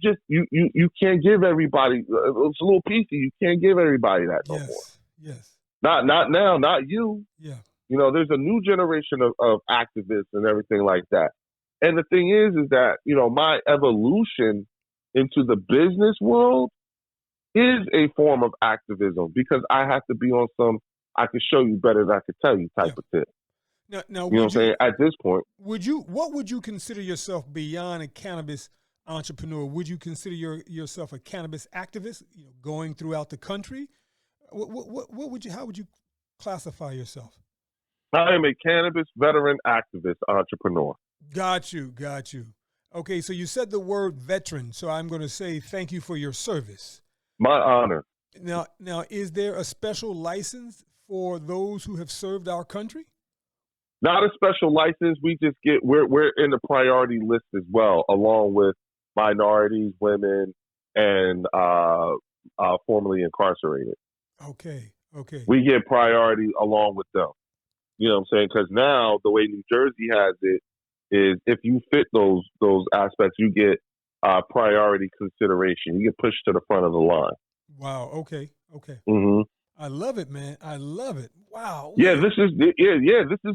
just you can't give everybody. It's a little piecey. You can't give everybody that no more. Yes. Not now. Not you. Yeah. You know, there's a new generation of activists and everything like that. And the thing is that, you know, my evolution into the business world is a form of activism because I have to be on some I can show you better than I can tell you type of tip. Now, you know what I'm saying? At this point, what would you consider yourself beyond a cannabis entrepreneur? Would you consider yourself a cannabis activist? You know, going throughout the country. How would you classify yourself? I am a cannabis veteran activist entrepreneur. Got you. Okay, so you said the word veteran, so I'm going to say thank you for your service. My honor. Now, is there a special license for those who have served our country? Not a special license. We just we're in the priority list as well, along with minorities, women, and formerly incarcerated. Okay. We get priority along with them. You know what I'm saying? Because now the way New Jersey has it is if you fit those aspects, you get priority consideration. You get pushed to the front of the line. Wow. Okay. Mm-hmm. I love it, man. I love it. Wow. Yeah, this is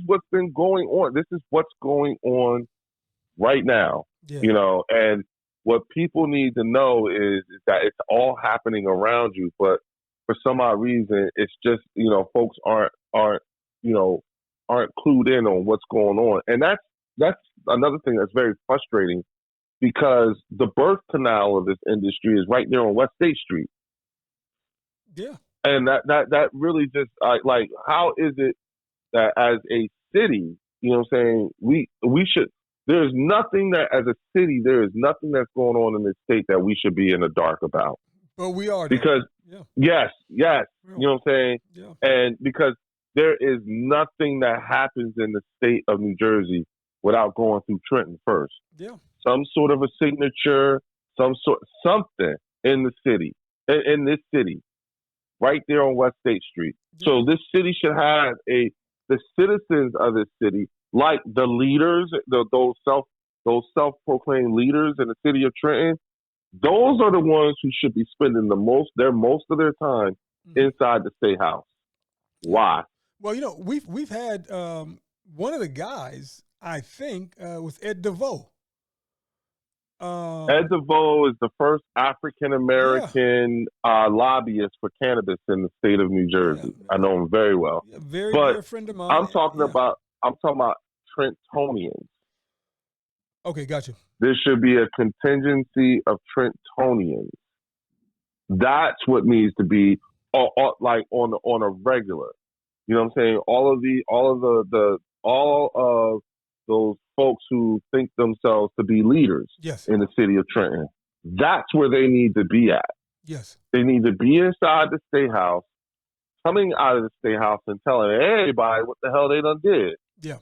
what's been going on. This is what's going on right now. Yeah. You know, and what people need to know is that it's all happening around you, but for some odd reason, it's just, you know, folks aren't clued in on what's going on. And that's another thing that's very frustrating because the birth canal of this industry is right there on West State Street. Yeah. And that really just like, how is it that as a city, you know what I'm saying, we should, there's nothing that as a city, there is nothing that's going on in this state that we should be in the dark about. But we are. Because, yes, you know what I'm saying? Yeah. And because there is nothing that happens in the state of New Jersey without going through Trenton first. Yeah. Some sort of a signature, something in the city, in this city, right there on West State Street. Yeah. So this city should have the citizens of this city, like the leaders, those self-proclaimed leaders in the city of Trenton. Those are the ones who should be spending most of their time inside the State House. Why? Well, you know, we've had one of the guys, I think, was Ed DeVoe. Ed DeVoe is the first African-American lobbyist for cannabis in the state of New Jersey. Yeah. I know him very well. Yeah, very dear friend of mine. I'm talking about Trentonians. Okay, gotcha. There should be a contingency of Trentonians. That's what needs to be like on a regular. You know what I'm saying? All of those folks who think themselves to be leaders Yes. in the city of Trenton. That's where they need to be at. Yes. They need to be inside the State House, coming out of the State House and telling everybody what the hell they done did. Yeah.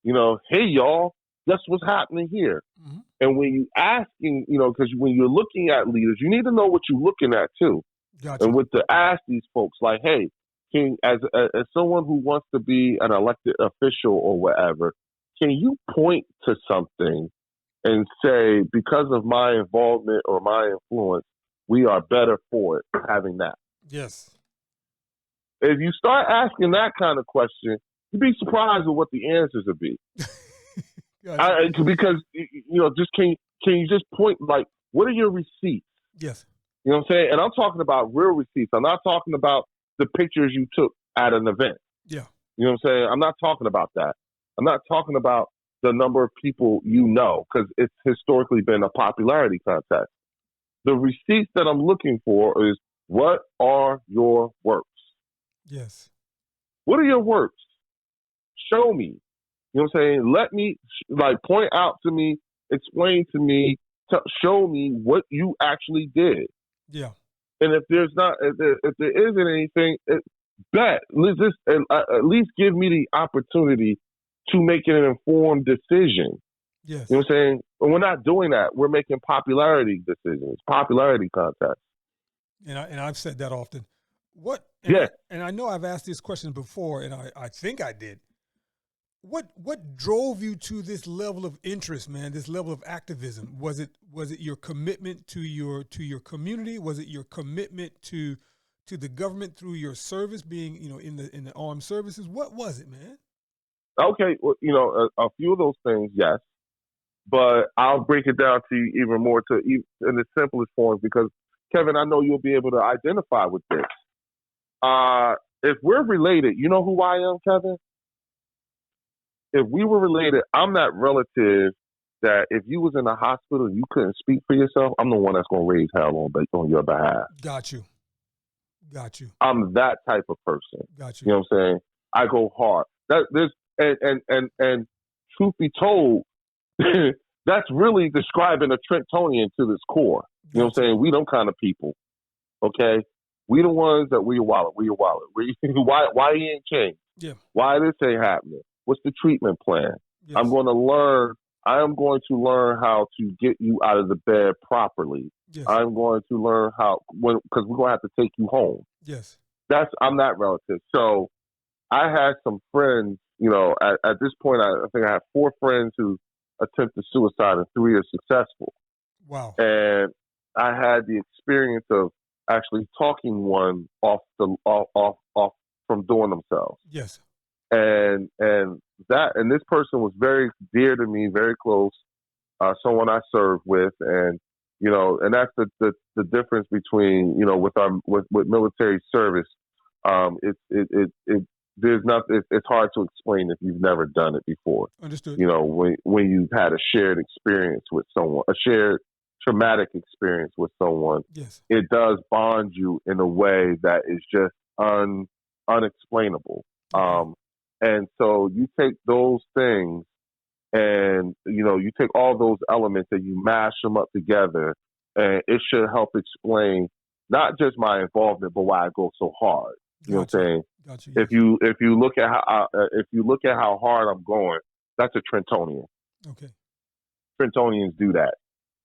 You know, hey y'all, guess what's happening here? Mm-hmm. And when you asking, you know, because when you're looking at leaders, you need to know what you're looking at too. Gotcha. And with to ask these folks, like, hey, as someone who wants to be an elected official or whatever, can you point to something and say, because of my involvement or my influence, we are better for it having that? Yes. If you start asking that kind of question, you'd be surprised with what the answers would be. Gotcha. Because, you know, just can you just point, like, what are your receipts? Yes. You know what I'm saying? And I'm talking about real receipts. I'm not talking about the pictures you took at an event. Yeah. You know what I'm saying? I'm not talking about that. I'm not talking about the number of people you know, because it's historically been a popularity contest. The receipts that I'm looking for is, what are your works? Yes. What are your works? Show me. You know what I'm saying? Let me, like, point out to me, explain to me, show me what you actually did. Yeah. And if there isn't anything, at least give me the opportunity to make an informed decision. Yes. You know what I'm saying? But we're not doing that. We're making popularity decisions, popularity contests. And I've said that often. And I know I've asked this question before, and I think I did. What drove you to this level of interest, man? This level of activism? Was it your commitment to your community? Was it your commitment to the government through your service, being, you know, in the armed services? What was it, man? Okay, well, you know, a few of those things, yes, but I'll break it down to you even more in the simplest forms, because Kevin, I know you'll be able to identify with this. If we're related, you know who I am, Kevin? If we were related, I'm that relative that if you was in the hospital and you couldn't speak for yourself, I'm the one that's going to raise hell on your behalf. Got you. I'm that type of person. Got you. You know what I'm saying? I go hard. And truth be told, that's really describing a Trentonian to this core. You know what I'm saying? We them kind of people. Okay? We the ones that we your wallet. Why he ain't changed? Yeah. Why this ain't happening? What's the treatment plan? Yes. I am going to learn how to get you out of the bed properly. Yes. I'm going to learn because we're going to have to take you home. Yes. I'm that relative. So I had some friends, you know, at this point, I think I had 4 friends who attempted suicide and 3 are successful. Wow. And I had the experience of actually talking one off from doing themselves. Yes. And this person was very dear to me, very close, someone I served with, and you know, and that's the difference between, you know, with military service. It's hard to explain if you've never done it before. Understood. You know, when you've had a shared experience with someone, a shared traumatic experience with someone, yes, it does bond you in a way that is just unexplainable. Okay. And so you take those things and, you know, you take all those elements and you mash them up together, and it should help explain not just my involvement, but why I go so hard. You know what I'm saying? Gotcha, yes. If you look at how hard I'm going, that's a Trentonian. Okay. Trentonians do that.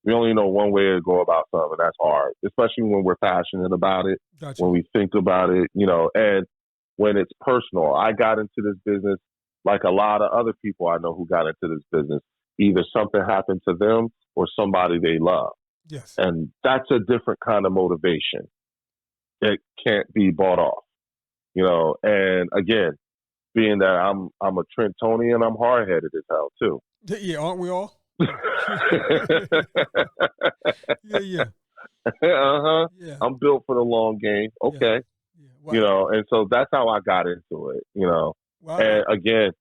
We only know one way to go about something, and that's hard, especially when we're passionate about it, Gotcha. when we think about it, you know, and when it's personal. I got into this business like a lot of other people I know who got into this business. Either something happened to them or somebody they love. Yes. And that's a different kind of motivation. It can't be bought off, you know. And again, being that I'm a Trentonian, I'm hard-headed as hell too. Yeah, aren't we all? Yeah. Uh-huh. Yeah. I'm built for the long game. Okay. Yeah. Wow. You know, and so that's how I got into it, you know. Wow. And again,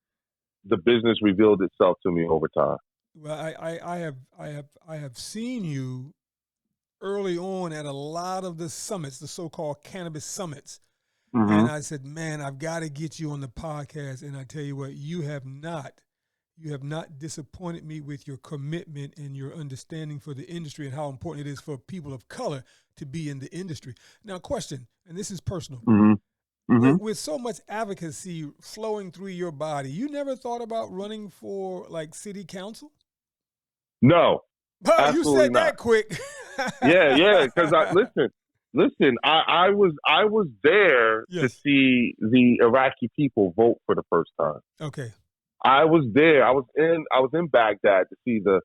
the business revealed itself to me over time. Well, I have seen you early on at a lot of the summits, the so-called cannabis summits. And I said, man, I've got to get you on the podcast. And I tell you what, you have not disappointed me with your commitment and your understanding for the industry and how important it is for people of color to be in the industry. Now, question, and this is personal. With so much advocacy flowing through your body, you never thought about running for like city council? No, You said that quick. yeah. Because listen. I was there to see the Iraqi people vote for the first time. Okay. I was there. I was in Baghdad to see the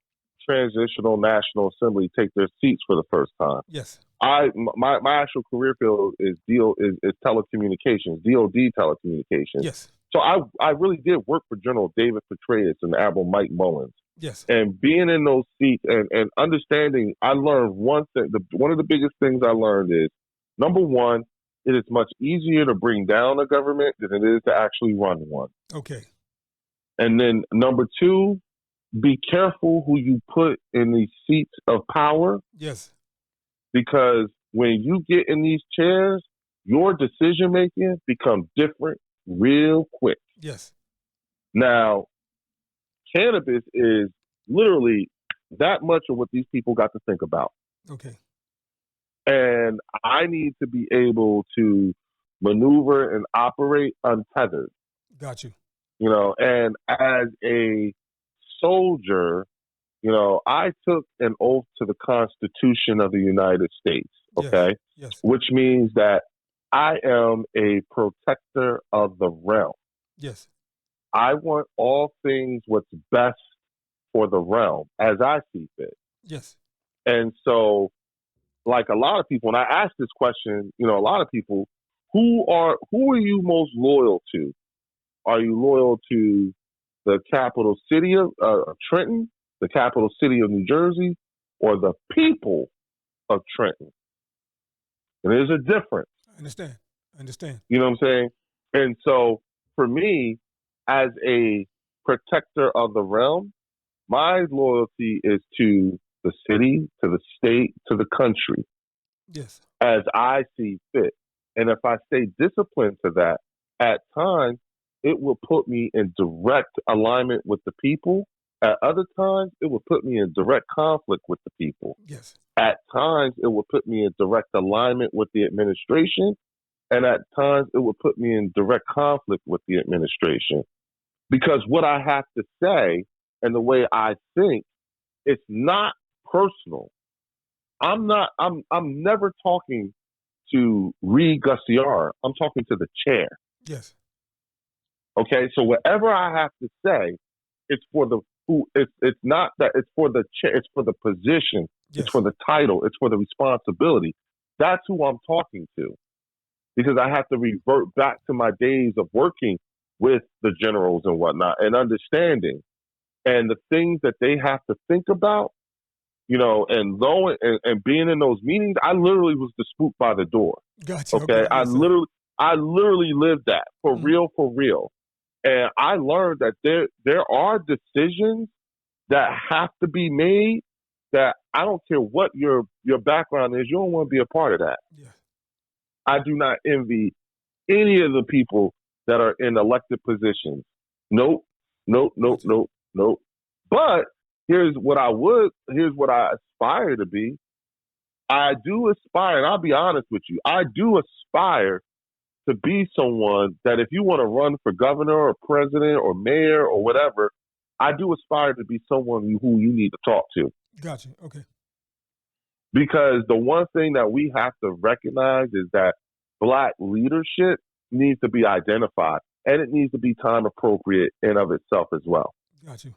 Transitional National Assembly take their seats for the first time. Yes. My actual career field is telecommunications, DoD telecommunications. Yes. So I really did work for General David Petraeus and Admiral Mike Mullins. Yes. And being in those seats and understanding, I learned one thing. One of the biggest things I learned is, number one, it is much easier to bring down a government than it is to actually run one. Okay. And then number two, be careful who you put in these seats of power. Yes. Because when you get in these chairs, your decision making becomes different real quick. Yes. Now, cannabis is literally that much of what these people got to think about. Okay. And I need to be able to maneuver and operate untethered. Got you. You know, and as a soldier, you know, I took an oath to the Constitution of the United States, okay? Yes. Which means that I am a protector of the realm. Yes. I want all things what's best for the realm as I see fit. Yes. And so, like a lot of people, and I ask this question, you know, a lot of people, who are you most loyal to? Are you loyal to the capital city of Trenton, the capital city of New Jersey, or the people of Trenton? And there's a difference. I understand. You know what I'm saying? And so for me, as a protector of the realm, my loyalty is to the city, to the state, to the country. Yes. As I see fit. And if I stay disciplined to that, at times, it will put me in direct alignment with the people. At other times, it will put me in direct conflict with the people. Yes. At times, it will put me in direct alignment with the administration. And at times, it will put me in direct conflict with the administration. Because what I have to say and the way I think, it's not personal. I'm never talking to Reed Gussiar. I'm talking to the chair. Yes. Okay, so whatever I have to say, it's for the it's not that it's for the chair, it's for the position, yes. It's for the title, it's for the responsibility. That's who I'm talking to, because I have to revert back to my days of working with the generals and whatnot and understanding and the things that they have to think about, you know, and being in those meetings. I literally was the spook by the door. Gotcha. Okay, I literally lived that for real. And I learned that there are decisions that have to be made that I don't care what your background is, you don't want to be a part of that. Yeah. I do not envy any of the people that are in elected positions. Nope. But here's what I aspire to be. I do aspire, and I'll be honest with you, I do aspire to be someone that if you want to run for governor or president or mayor or whatever, I do aspire to be someone who you need to talk to. Gotcha. Okay. Because the one thing that we have to recognize is that Black leadership needs to be identified, and it needs to be time appropriate in of itself as well. Gotcha.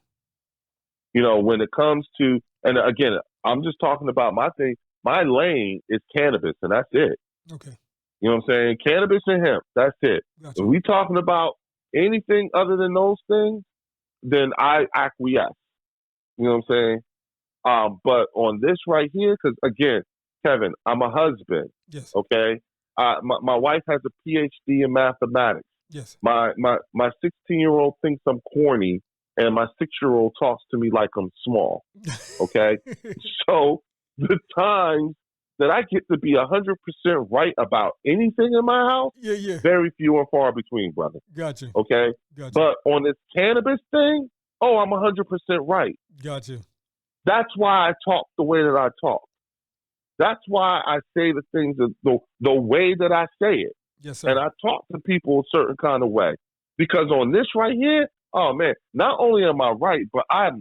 You know, when it comes to, and again, I'm just talking about my thing. My lane is cannabis, and that's it. Okay. You know what I'm saying? Cannabis and hemp. That's it. Gotcha. If we talking about anything other than those things, then I acquiesce. You know what I'm saying? But on this right here, because again, Kevin, I'm a husband. Yes. Okay. My wife has a PhD in mathematics. Yes. My 16-year-old thinks I'm corny and my 6-year-old talks to me like I'm small. Okay. So the times that I get to be 100% right about anything in my house, very few and far between, brother. Gotcha. Okay. Gotcha. But on this cannabis thing, I'm 100% right. Gotcha. That's why I talk the way that I talk. That's why I say the things the way that I say it. Yes, sir. And I talk to people a certain kind of way. Because on this right here, oh man, not only am I right, but I've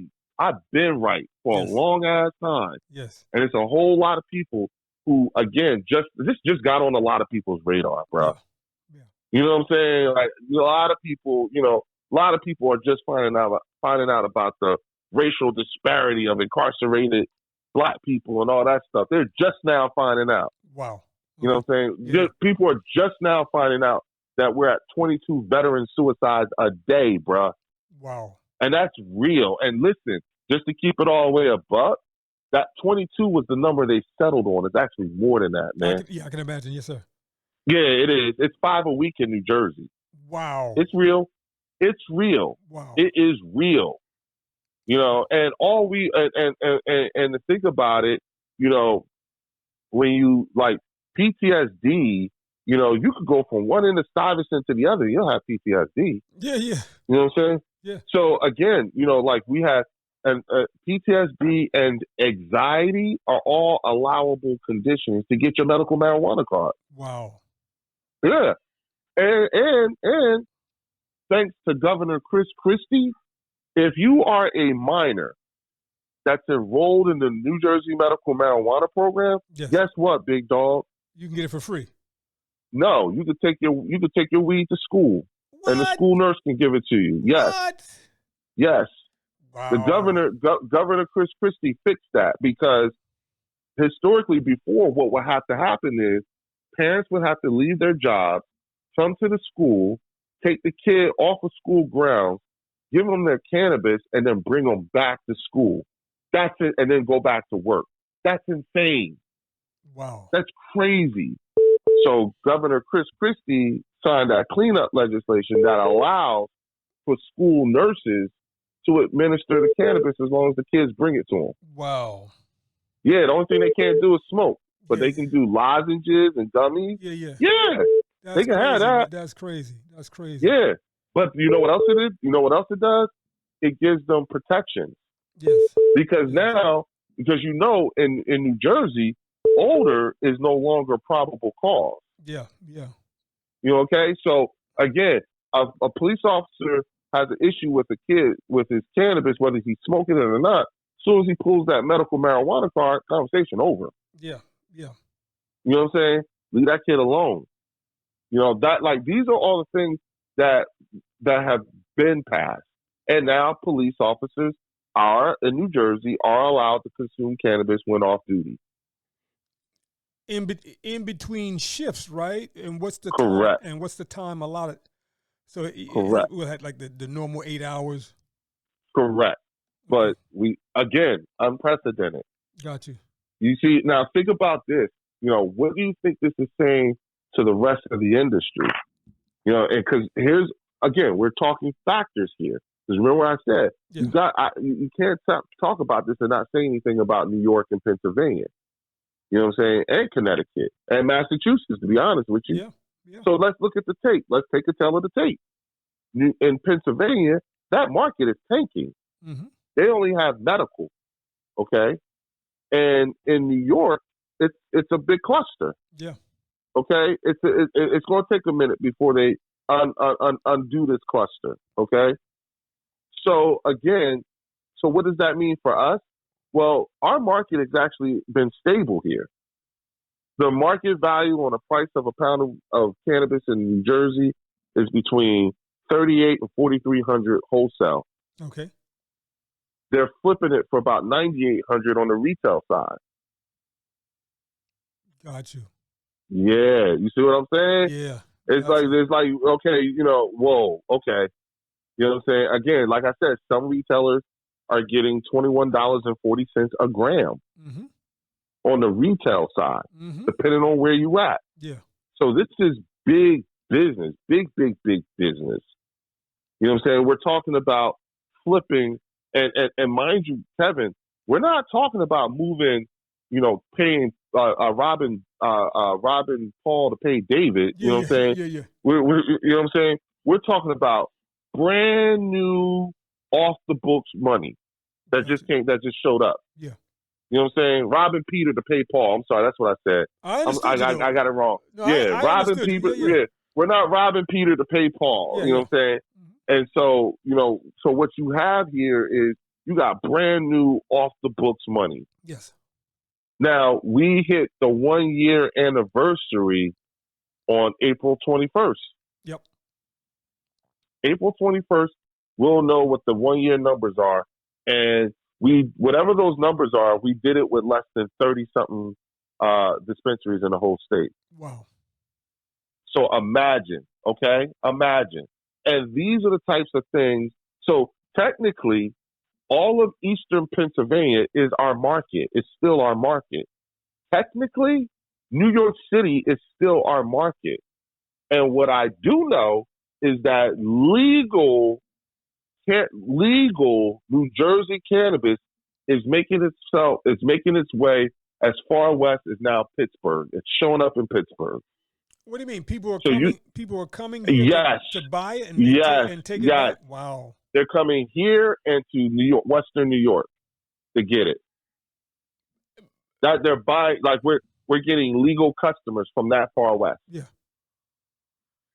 been right for a long ass time. Yes. And it's a whole lot of people who, again, this just got on a lot of people's radar, bro. Yeah. You know what I'm saying? Like a lot of people are just finding out about the racial disparity of incarcerated Black people and all that stuff. They're just now finding out. Wow. You know what I'm saying? Yeah. People are just now finding out that we're at 22 veteran suicides a day, bruh. Wow. And that's real. And listen, just to keep it all the way above, that 22 was the number they settled on. It's actually more than that, man. I can imagine. Yes, sir. Yeah, it is. It's 5 a week in New Jersey. Wow. It's real. It's real. Wow. It is real. You know, and and to think about it, you know, when you like PTSD, you know, you could go from one end of Stuyvesant to the other. You'll have PTSD. Yeah. You know what I'm saying? Yeah. So again, you know, like we have PTSD and anxiety are all allowable conditions to get your medical marijuana card. Wow. Yeah. And thanks to Governor Christie, if you are a minor that's enrolled in the New Jersey medical marijuana program, guess what, big dog? You can get it for free. No, you could take your weed to school, and the school nurse can give it to you. Yes. What? Yes. Wow. The Governor Christie fixed that because historically before what would have to happen is parents would have to leave their jobs, come to the school, take the kid off of school grounds, give them their cannabis, and then bring them back to school. That's it, and then go back to work. That's insane. Wow. That's crazy. So Governor Christie signed that cleanup legislation that allows for school nurses to administer the cannabis as long as the kids bring it to them. Wow. Yeah, the only thing they can't do is smoke, but they can do lozenges and gummies. Yeah. That's they can crazy, have that. That's crazy. Yeah, but you know what else it is? You know what else it does? It gives them protection. Yes. Because now, you know, in New Jersey, older is no longer probable cause. Yeah. You know, okay? So, again, a police officer has an issue with a kid with his cannabis, whether he's smoking it or not. As soon as he pulls that medical marijuana card, conversation over. Yeah. You know what I'm saying? Leave that kid alone. You know, that like these are all the things that have been passed. And now police officers in New Jersey are allowed to consume cannabis when off duty. In between shifts, right? And what's the correct? Time, and what's the time allotted? So correct. We'll have like the normal 8 hours. Correct. But we again unprecedented. Got you. You see, now think about this. You know, what do you think this is saying to the rest of the industry? You know, and because here's again, we're talking factors here. Because remember what I said, you can't talk about this and not say anything about New York and Pennsylvania. You know what I'm saying? And Connecticut and Massachusetts, to be honest with you. Yeah. So let's look at the tape. Let's take a tell of the tape. In Pennsylvania, that market is tanking. Mm-hmm. They only have medical, okay? And in New York, it's a big cluster. Yeah. Okay? It's going to take a minute before they undo this cluster, okay? So again, what does that mean for us? Well, our market has actually been stable here. The market value on a price of a pound of cannabis in New Jersey is between $3,800 and $4,300 wholesale. Okay. They're flipping it for about $9,800 on the retail side. Got you. Yeah, you see what I'm saying? Yeah. It's like okay, you know, whoa, okay. You know what I'm saying? Again, like I said, some retailers are getting $21.40 a gram on the retail side, depending on where you at. Yeah. So this is big business, big business. You know what I'm saying? We're talking about flipping, and mind you, Kevin, we're not talking about moving, paying robbing Paul to pay David. You know what I'm saying? Yeah. We're you know what I'm saying? We're talking about brand new off the books money that just showed up. Yeah. You know what I'm saying? Robbing Peter to pay Paul. I'm sorry, that's what I said. I got it wrong. No, yeah, I robbing Peter. Peter. Yeah. We're not robbing Peter to pay Paul. You know what I'm saying? Mm-hmm. And so, so what you have here is you got brand new off the books money. Yes. Now, we hit the 1 year anniversary on April 21st. Yep. April 21st, we'll know what the 1 year numbers are. And whatever those numbers are, we did it with less than 30 something dispensaries in the whole state. Wow. So imagine. And these are the types of things. So technically, all of Eastern Pennsylvania is our market. It's still our market. Technically, New York City is still our market. And what I do know is that legal New Jersey cannabis is making its way as far west as now Pittsburgh. It's showing up in Pittsburgh. What do you mean? People are coming here yes, to buy it and take it yes. back? Wow. They're coming here and to New York, Western New York, to get it. That they're buying, like we're getting legal customers from that far west. Yeah.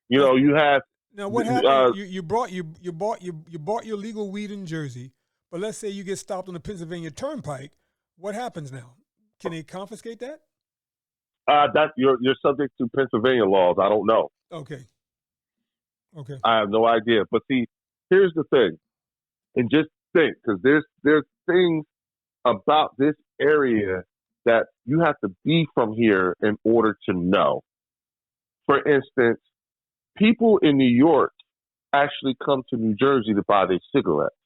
You have. Now what happened? You bought your legal weed in Jersey, but let's say you get stopped on the Pennsylvania Turnpike. What happens now? Can they confiscate that? That you're subject to Pennsylvania laws. I don't know. Okay. I have no idea. But see, here's the thing, and just think, because there's things about this area that you have to be from here in order to know. For instance, people in New York actually come to New Jersey to buy their cigarettes,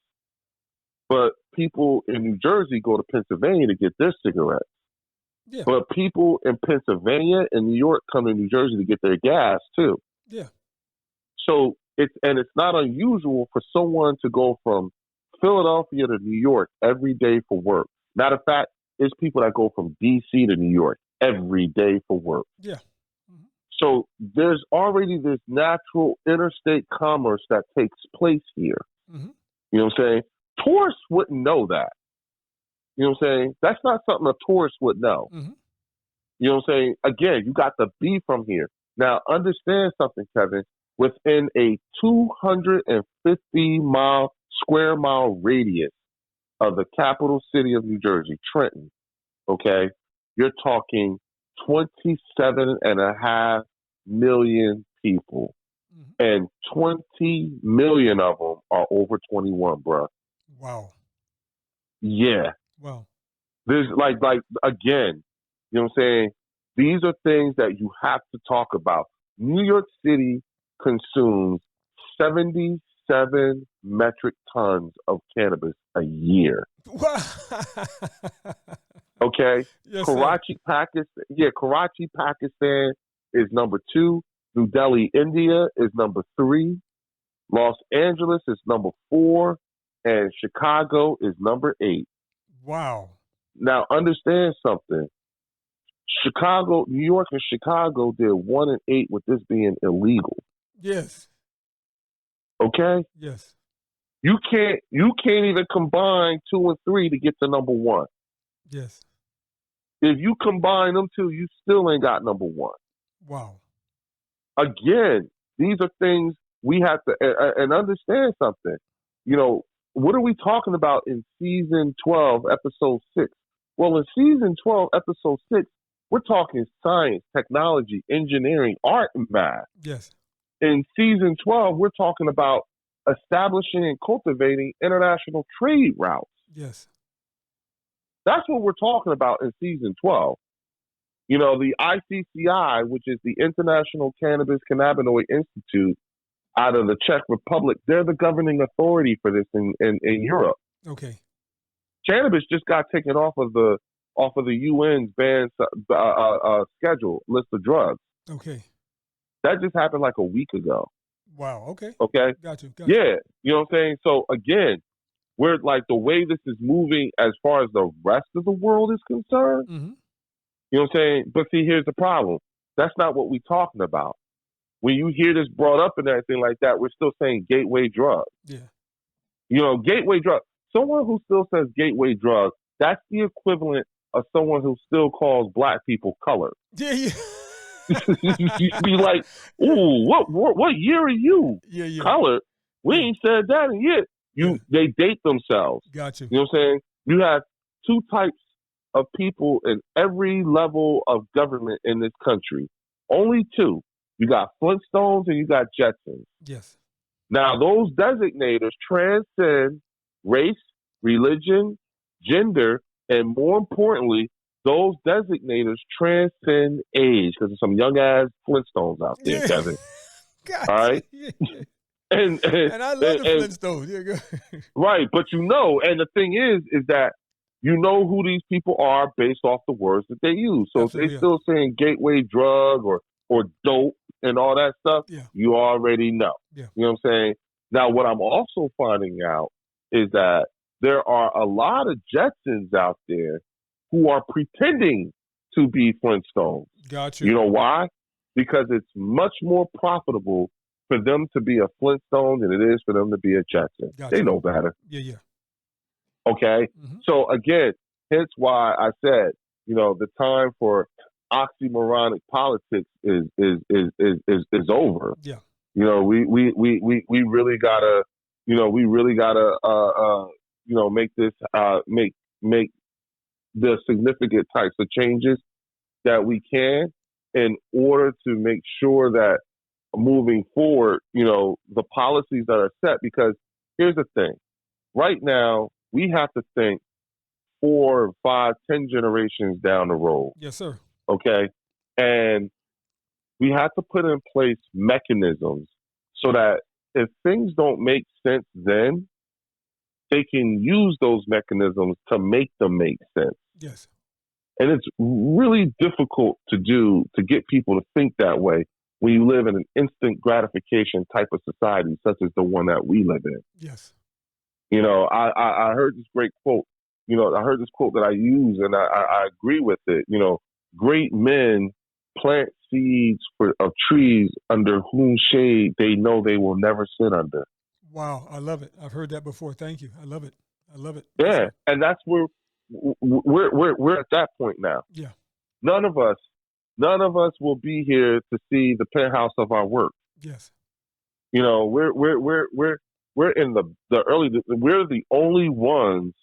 but people in New Jersey go to Pennsylvania to get their cigarettes. Yeah. But people in Pennsylvania and New York come to New Jersey to get their gas too. Yeah. So it's not unusual for someone to go from Philadelphia to New York every day for work. Matter of fact, there's people that go from D.C. to New York every day for work. Yeah. Mm-hmm. So there's already this natural interstate commerce that takes place here. Mm-hmm. You know what I'm saying? Tourists wouldn't know that. You know what I'm saying? That's not something a tourist would know. Mm-hmm. You know what I'm saying? Again, you got to be from here. Now, understand something, Kevin. Within a 250 square mile radius of the capital city of New Jersey, Trenton, okay, you're talking 27.5 million people. Mm-hmm. And 20 million of them are over 21, bro. Wow. Yeah. Wow. There's like again, you know what I'm saying? These are things that you have to talk about. New York City consumes 77 metric tons of cannabis a year. Okay? Yes, Karachi, Pakistan is number 2. New Delhi, India is number 3. Los Angeles is number 4. And Chicago is number 8. Wow. Now, understand something. New York and Chicago did 1 and 8 with this being illegal. Yes. Okay? Yes. You can't even combine 2 and 3 to get to number 1. Yes. If you combine them two, you still ain't got number 1. Wow. Again, these are things we have to and understand something. What are we talking about in season 12, episode 6? Well, in season 12, episode 6, we're talking science, technology, engineering, art, and math. Yes. In season 12, we're talking about establishing and cultivating international trade routes. Yes. That's what we're talking about in season 12. The ICCI, which is the International Cannabinoid Institute out of the Czech Republic, they're the governing authority for this in Europe. Okay. Cannabis just got taken off of the UN's banned schedule list of drugs. Okay. That just happened like a week ago. Wow. Okay. Okay. Got you. Yeah. You know what I'm saying? So again, we're like the way this is moving as far as the rest of the world is concerned. Mm-hmm. You know what I'm saying? But see, here's the problem. That's not what we're talking about. When you hear this brought up and everything like that, we're still saying gateway drug. Yeah. You know, gateway drug. Someone who still says gateway drug, that's the equivalent of someone who still calls black people colored. Yeah, yeah. You'd be like, ooh, what year are you? Yeah, yeah. Colored? We ain't said that in years. They date themselves. Got you. You know what I'm saying? You have two types of people in every level of government in this country. Only two. You got Flintstones and you got Jetsons. Yes. Now, those designators transcend race, religion, gender, and more importantly, those designators transcend age because there's some young-ass Flintstones out there, Kevin. Gotcha. All right? Yeah. And I love the Flintstones. Yeah, go. Right, but you know, and the thing is that you know who these people are based off the words that they use. So Absolutely, if they're still saying gateway drug or dope and all that stuff, you already know. Yeah. You know what I'm saying? Now, what I'm also finding out is that there are a lot of Jetsons out there who are pretending to be Flintstones. Gotcha. You know why? Because it's much more profitable for them to be a Flintstone than it is for them to be a Jetson. Gotcha. They know better. Yeah, yeah. Okay? Mm-hmm. So again, hence why I said, you know, the time for oxymoronic politics is over. Yeah. You know, we really gotta, you know, make this make the significant types of changes that we can in order to make sure that moving forward, you know, the policies that are set, because here's the thing. Right now, we have to think 4, 5, 10 generations down the road. Yes, sir. Okay? And we have to put in place mechanisms so that if things don't make sense then, they can use those mechanisms to make them make sense. Yes. And it's really difficult to do, to get people to think that way when you live in an instant gratification type of society, such as the one that we live in. Yes. You know, I heard this great quote. You know, I heard this quote that I use, and I agree with it. You know, great men plant seeds of trees under whose shade they know they will never sit under. Wow, I love it. I've heard that before. Thank you. I love it. I love it. Yeah, and that's where we're at that point now. Yeah. None of us will be here to see the penthouse of our work. Yes. You know, we're in the early. We're the only ones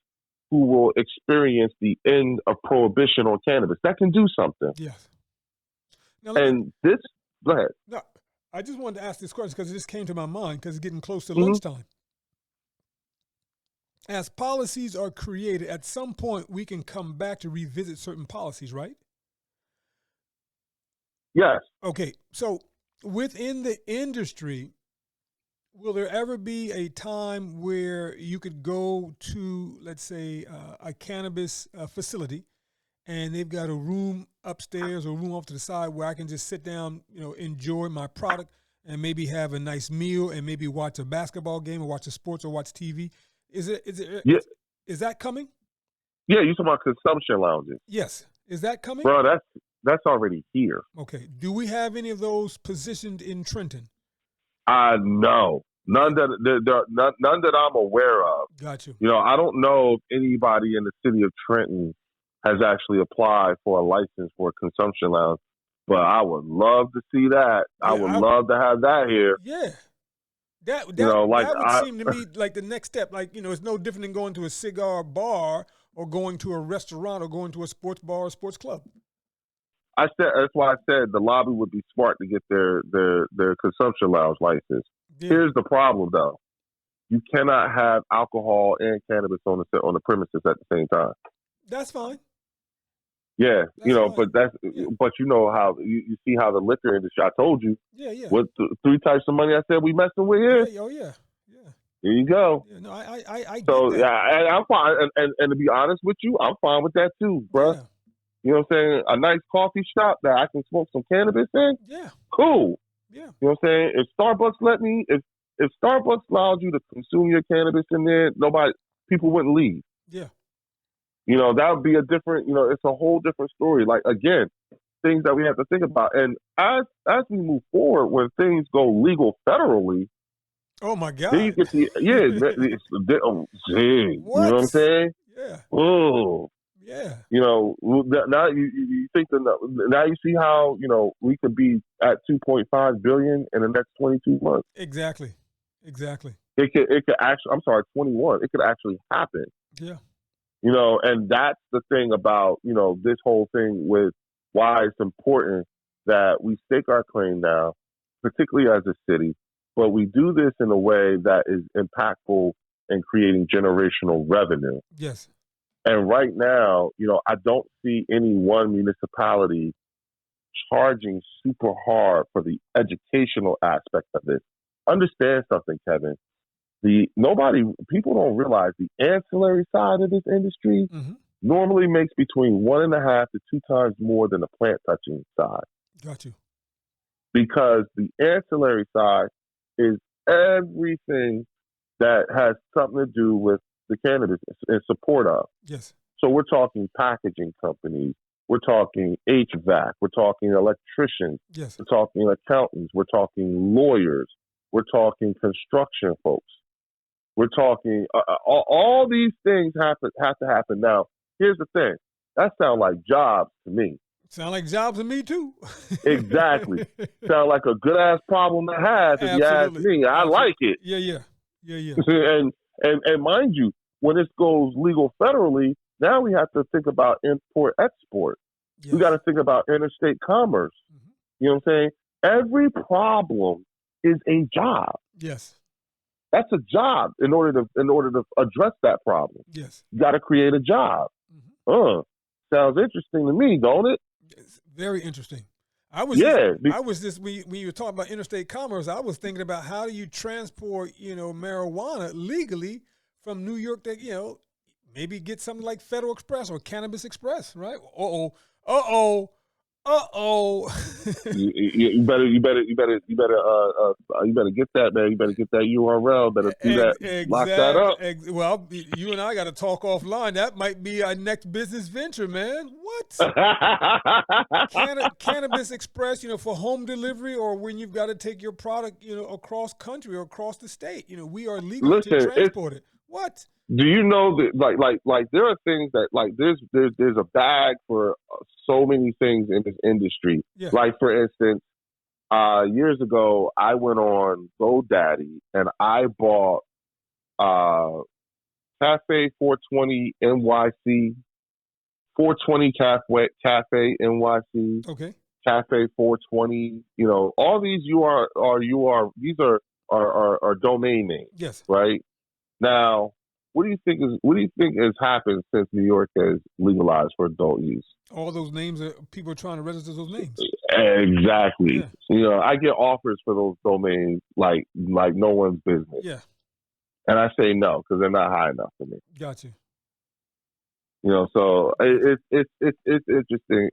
who will experience the end of prohibition on cannabis. That can do something. Yes. Now, Go ahead. No, I just wanted to ask this question because it just came to my mind because it's getting close to lunchtime. As policies are created, at some point we can come back to revisit certain policies, right? Yes. Okay, so within the industry, will there ever be a time where you could go to, let's say, a cannabis facility, and they've got a room upstairs or a room off to the side where I can just sit down, you know, enjoy my product and maybe have a nice meal and maybe watch a basketball game or watch a sports or watch TV? Is that coming? Yeah, you're talking about consumption lounges. Yes. Is that coming? Bro, that's already here. Okay. Do we have any of those positioned in Trenton? No. None that I'm aware of. Got you. You know, I don't know if anybody in the city of Trenton has actually applied for a license for a consumption lounge, but I would love to see that. Yeah, I would love to have that here. Yeah. That would seem to me like the next step. Like, you know, it's no different than going to a cigar bar or going to a restaurant or going to a sports bar or sports club. That's why I said the lobby would be smart to get their consumption lounge license. Yeah. Here's the problem, though: you cannot have alcohol and cannabis on the premises at the same time. That's fine. Yeah, that's you know, fine. but you know how you see how the liquor industry. I told you. Yeah, yeah. What 3 types of money I said we messing with here? Yeah, oh yeah, yeah. There you go. Yeah, no, I get so that. Yeah, and I'm fine. And to be honest with you, I'm fine with that too, bro. Yeah. You know what I'm saying? A nice coffee shop that I can smoke some cannabis in. Yeah. Cool. Yeah. You know what I'm saying? If Starbucks if Starbucks allows you to consume your cannabis in there, people wouldn't leave. Yeah. That would be a different, it's a whole different story. Like, again, things that we have to think about. And as we move forward, when things go legal federally, oh my God, then you get you know what I'm saying? Yeah. Oh, yeah. Now you think now you see how we could be at 2.5 billion in the next 22 months. Exactly. It could actually. I'm sorry, 21. It could actually happen. Yeah. And that's the thing about this whole thing with why it's important that we stake our claim now, particularly as a city, but we do this in a way that is impactful in creating generational revenue. Yes. And right now, I don't see any one municipality charging super hard for the educational aspect of this. Understand something, Kevin. People don't realize the ancillary side of this industry normally makes between 1.5 to 2 times more than the plant touching side. Got you. Because the ancillary side is everything that has something to do with the cannabis in support of. Yes. So we're talking packaging companies, we're talking HVAC, we're talking electricians, yes, we're talking accountants, we're talking lawyers, we're talking construction folks, we're talking all these things have to happen. Now, here's the thing: that sounds like jobs to me. Sound like jobs to me too. Exactly. Sound like a good ass problem to have. If you ask me, I like it. Yeah. And mind you, when this goes legal federally, now we have to think about import-export. Yes. We got to think about interstate commerce. Mm-hmm. You know what I'm saying? Every problem is a job. Yes. That's a job in order to address that problem. Yes. You got to create a job. Mm-hmm. Sounds interesting to me, don't it? It's very interesting. When you were talking about interstate commerce, I was thinking about how do you transport, marijuana legally from New York to, maybe get something like Federal Express or Cannabis Express, right? Uh-oh. You better get that, man. You better get that URL. Better do that. Lock that up. Well, you and I got to talk offline. That might be our next business venture, man. What? Cannabis Express, for home delivery or when you've got to take your product, across country or across the state. We are legal to transport it. What? Do you know that like there are things that there's a bag for so many things in this industry. Yeah. Like for instance, years ago I went on GoDaddy and I bought Cafe 420 NYC, 420 Cafe NYC. Okay. Cafe 420. All these these are domain names. Yes. Right now. What do you think has happened since New York has legalized for adult use? All those names people are trying to register those names. Exactly. Yeah. I get offers for those domains like no one's business. Yeah. And I say no because they're not high enough for me. Got you. So it's interesting.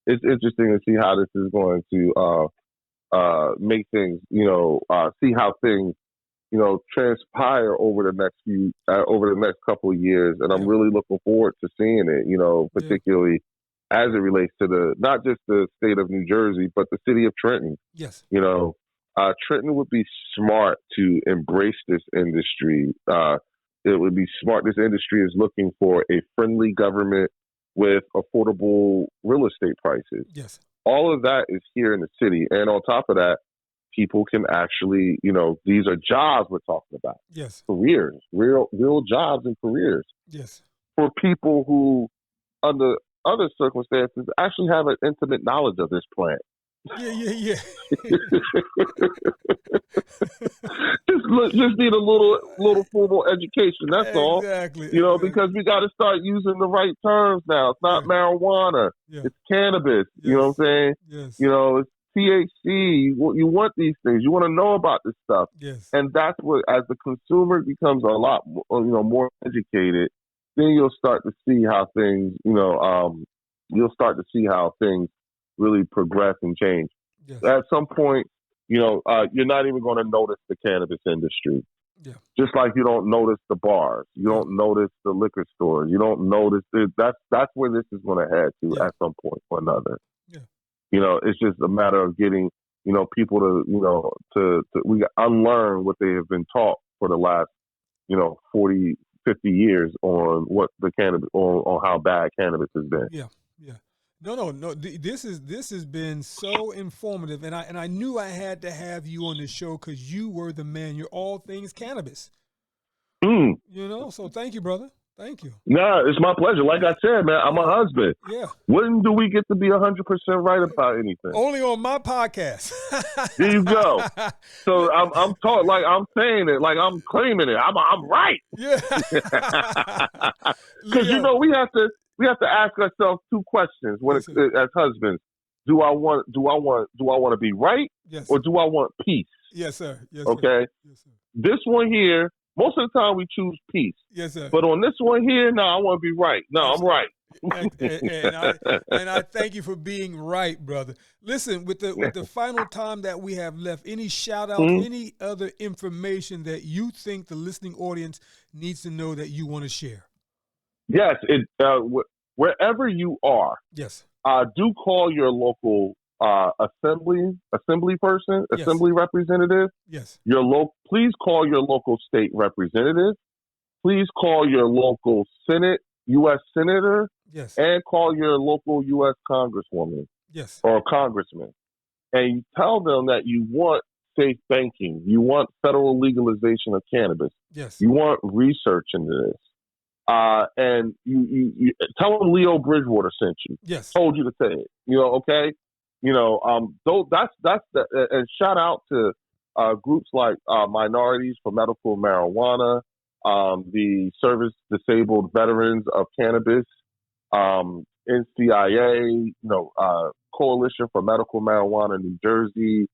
It's interesting to see how this is going to make things. See how things. Transpire over the next couple of years, and I'm really looking forward to seeing it. Particularly as it relates to not just the state of New Jersey, but the city of Trenton. Yes. Trenton would be smart to embrace this industry. It would be smart. This industry is looking for a friendly government with affordable real estate prices. Yes. All of that is here in the city, and on top of that. People can actually, these are jobs we're talking about. Yes. Careers, real jobs and careers. Yes. For people who, under other circumstances, actually have an intimate knowledge of this plant. Yeah. just need a little formal education. That's all. Exactly. Because we got to start using the right terms now. It's not marijuana. Yeah. It's cannabis. Yes. You know what I'm saying? Yes. It's THC, you want these things. You want to know about this stuff. Yes. And that's what, as the consumer becomes a lot, more educated, then you'll start to see how things, really progress and change. Yes. At some point, you're not even going to notice the cannabis industry. Yeah. Just like you don't notice the bars, you don't notice the liquor stores, you don't notice that's where this is going to head to at some point or another. Yeah. It's just a matter of getting, people to we unlearn what they have been taught for the last, 40, 50 years on what the cannabis, on how bad cannabis has been. Yeah. Yeah. No. This has been so informative, and I knew I had to have you on the show because you were the man. You're all things cannabis. So thank you, brother. Thank you. No, it's my pleasure. Like I said, man, I'm a husband. Yeah. When do we get to be 100% right about anything? Only on my podcast. There you go. So I'm taught, like I'm saying it, like I'm claiming it. I'm right. Yeah. Because we have to ask ourselves two questions when as husbands. Do I want to be right, or do I want peace? Yes, sir. Yes, okay. Sir. Yes, sir. This one here, most of the time we choose peace. Yes, sir. But on this one here, no, I want to be right. No, I'm right. and I thank you for being right, brother. Listen, with the final time that we have left, any shout out, any other information that you think the listening audience needs to know that you want to share? Yes, wherever you are. Yes. Do call your local assembly person, assembly representative. Yes. Please call your local state representative. Please call your local Senate, U.S. Senator. Yes. And call your local U.S. Congresswoman. Yes. Or Congressman. And you tell them that you want safe banking. You want federal legalization of cannabis. Yes. You want research into this. And you tell them Leo Bridgewater sent you. Yes. Told you to say it. Okay? And shout out to groups like Minorities for Medical Marijuana, the Service Disabled Veterans of Cannabis, NCIA, Coalition for Medical Marijuana New Jersey.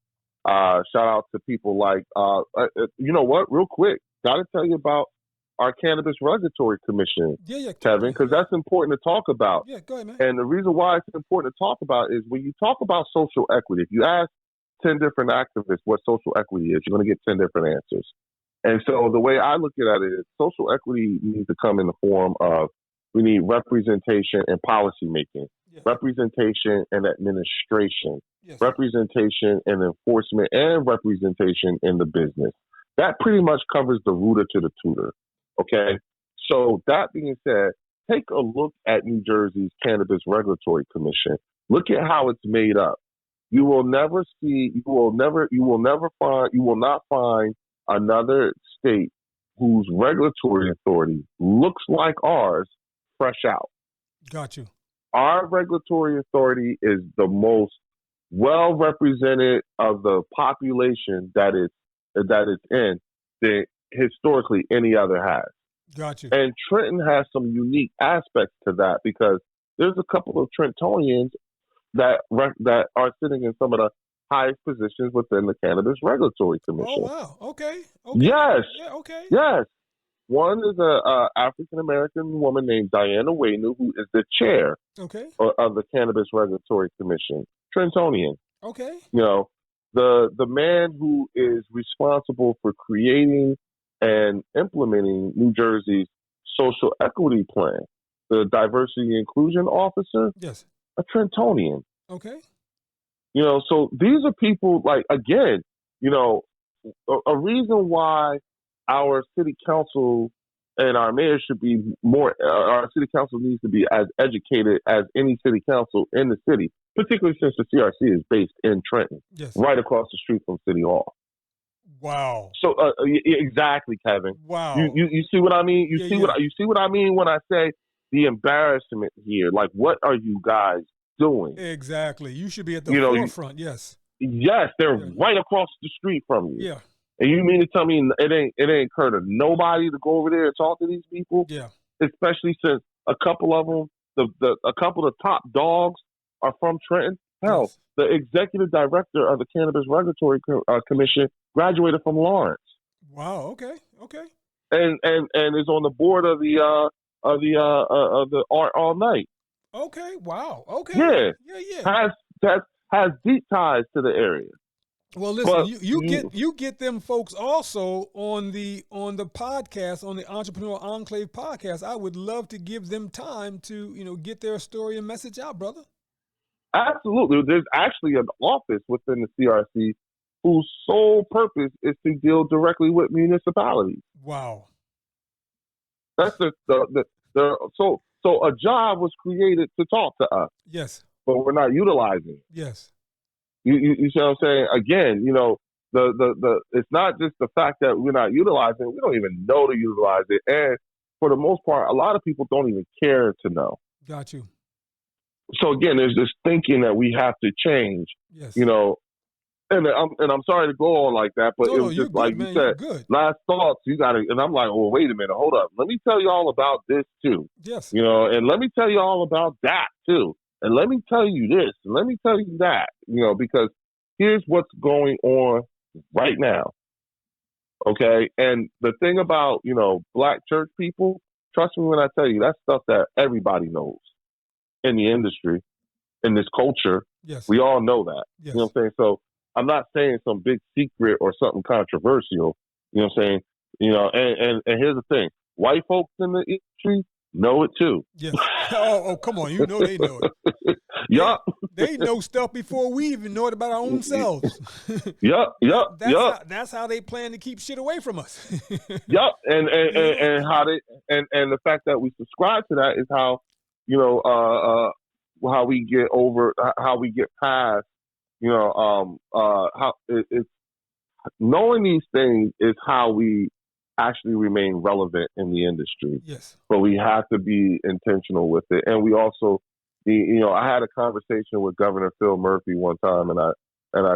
Shout out to people like, real quick, got to tell you about our Cannabis Regulatory Commission, Kevin, because that's important to talk about. Yeah, go ahead, man. And the reason why it's important to talk about is when you talk about social equity, if you ask 10 different activists what social equity is, you're going to get 10 different answers. And so the way I look at it is social equity needs to come in the form of we need representation and policy making, representation and administration, representation and enforcement, and representation in the business. That pretty much covers the rooter to the tutor. Okay. So that being said, take a look at New Jersey's Cannabis Regulatory Commission. Look at how it's made up. You will not find another state whose regulatory authority looks like ours fresh out. Got you. Our regulatory authority is the most well represented of the population that it's in that historically any other has. Got you. And Trenton has some unique aspects to that because there's a couple of Trentonians that are sitting in some of the highest positions within the Cannabis Regulatory Commission. Oh, wow. Okay. Yes. Yeah, okay. Yes. One is a African-American woman named Diana Waynu, who is the chair of the Cannabis Regulatory Commission. Trentonian. Okay. The man who is responsible for creating and implementing New Jersey's social equity plan, the diversity and inclusion officer, a Trentonian. Okay. So these are people like, again, a reason why our city council and our mayor should be more, our city council needs to be as educated as any city council in the city, particularly since the CRC is based in Trenton, right across the street from City Hall. Wow. So exactly, Kevin. Wow. You see what I mean? You see what I mean when I say the embarrassment here? Like, what are you guys doing? Exactly. You should be at the forefront. Yes. Yes, they're right across the street from you. Yeah. And you mean to tell me it ain't occurred to nobody to go over there and talk to these people? Yeah. Especially since a couple of them, a couple of top dogs are from Trenton. Hell, the executive director of the Cannabis Regulatory Commission graduated from Lawrence. Wow. Okay. And is on the board of the Art All Night. Okay. Wow. Okay. Yeah. Has deep ties to the area. Well, listen, But you get them folks also on the podcast, on the Entrepreneur Enclave podcast. I would love to give them time to get their story and message out, brother. absolutely, there's actually an office within the CRC whose sole purpose is to deal directly with municipalities. Wow. That's so a job was created to talk to us, Yes. but we're not utilizing it. Yes. You see what I'm saying? Again, the it's not just the fact that we're not utilizing it, we don't even know to utilize it. And for the most part, a lot of people don't even care to know. Got you. So again, there's this thinking that we have to change, Yes. and I'm sorry to go on like that, but it was just good, like man. you said, Good. last thoughts, you got to, and I'm like, well, wait a minute, hold up. Let me tell you all about this too. Yes. And let me tell you all about that too. And let me tell you this, and let me tell you that, because here's what's going on right now. Okay. And the thing about, Black church people, trust me when I tell you, that's stuff that everybody knows in the industry, in this culture. Yes. We all know that. Yes. You know what I'm saying? So I'm not saying some big secret or something controversial. You know what I'm saying? And here's the thing. White folks in the industry know it too. Yes. Oh, come on. They know it. Yup. They know stuff before we even know it about our own selves. Yup. That's how they plan to keep shit away from us. Yup. And how they and the fact that we subscribe to that is how, how we get past, how it's knowing these things is how we actually remain relevant in the industry. Yes. But we have to be intentional with it. And we also, I had a conversation with Governor Phil Murphy one time, and I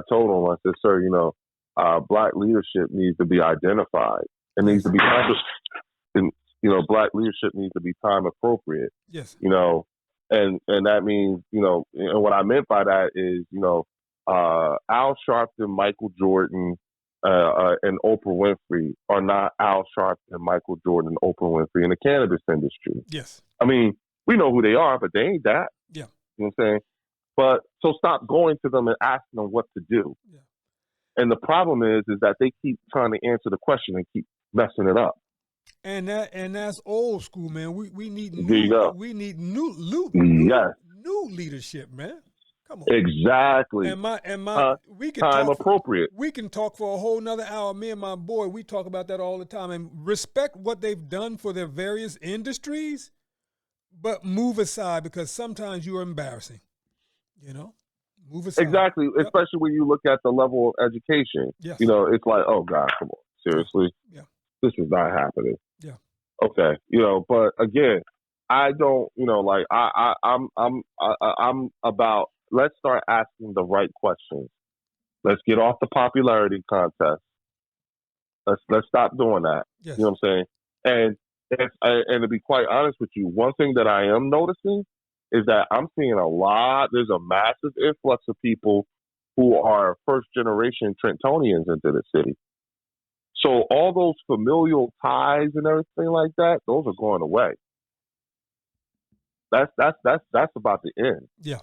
told him, I said, sir, Black leadership needs to be identified. It needs to be, Black leadership needs to be time appropriate. Yes. And that means, and what I meant by that is, Al Sharpton, Michael Jordan, and Oprah Winfrey are not Al Sharpton, Michael Jordan, and Oprah Winfrey in the cannabis industry. Yes. I mean, we know who they are, but they ain't that. Yeah. You know what I'm saying? But so stop going to them and asking them what to do. Yeah. And the problem is that they keep trying to answer the question and keep messing it up. And that's old school, man. We need new leadership, man. Come on. Exactly. We can time talk, appropriate. We can talk for a whole nother hour. Me and my boy, we talk about that all the time and respect what they've done for their various industries, but move aside because sometimes you are embarrassing. Move aside. Exactly, yep. Especially when you look at the level of education. Yes. It's like, oh God, come on, seriously. Yeah. This is not happening. Yeah. Okay. But again, I don't. I'm about. Let's start asking the right questions. Let's get off the popularity contest. Let's stop doing that. Yes. You know what I'm saying? And to be quite honest with you, one thing that I am noticing is that I'm seeing there's a massive influx of people who are first generation Trentonians into the city. So all those familial ties and everything like that, those are going away. That's about to end. Yeah.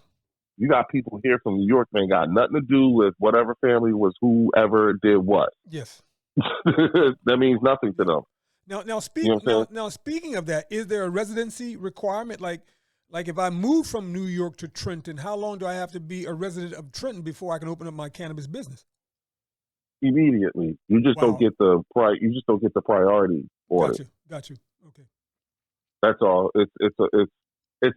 You got people here from New York that ain't got nothing to do with whatever family was whoever did what. Yes. That means nothing to them. Now speaking of that, is there a residency requirement? Like if I move from New York to Trenton, how long do I have to be a resident of Trenton before I can open up my cannabis business? Immediately. You just don't get the priority for it. Got you. Okay. That's all. It's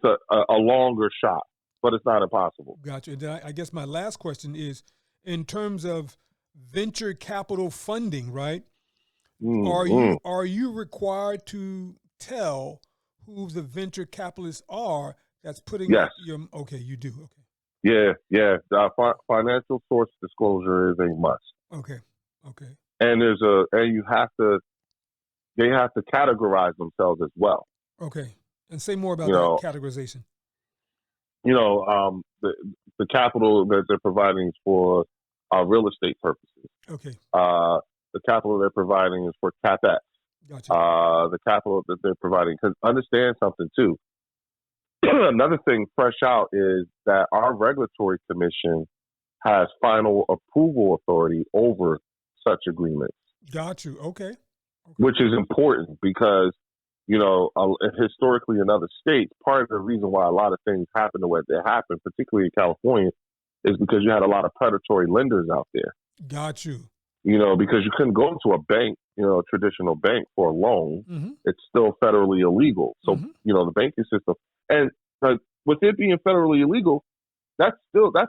a longer shot, but it's not impossible. Got you. Then I guess my last question is, in terms of venture capital funding, right? Are you required to tell who the venture capitalists are that's putting yes. your? Okay, you do. Okay. Yeah. Financial source disclosure is a must. Okay. And they have to categorize themselves as well. Okay. And say more about that categorization. The capital that they're providing is for real estate purposes. Okay. The capital they're providing is for CapEx. Gotcha. The capital that they're providing, because understand something too. Another thing fresh out is that our regulatory commission has final approval authority over such agreements. Got you. Okay. Which is important because, historically in other states, part of the reason why a lot of things happen the way they happen, particularly in California, is because you had a lot of predatory lenders out there. Got you. Because you couldn't go into a bank, a traditional bank for a loan. Mm-hmm. It's still federally illegal. So, the banking system, and with it being federally illegal, that's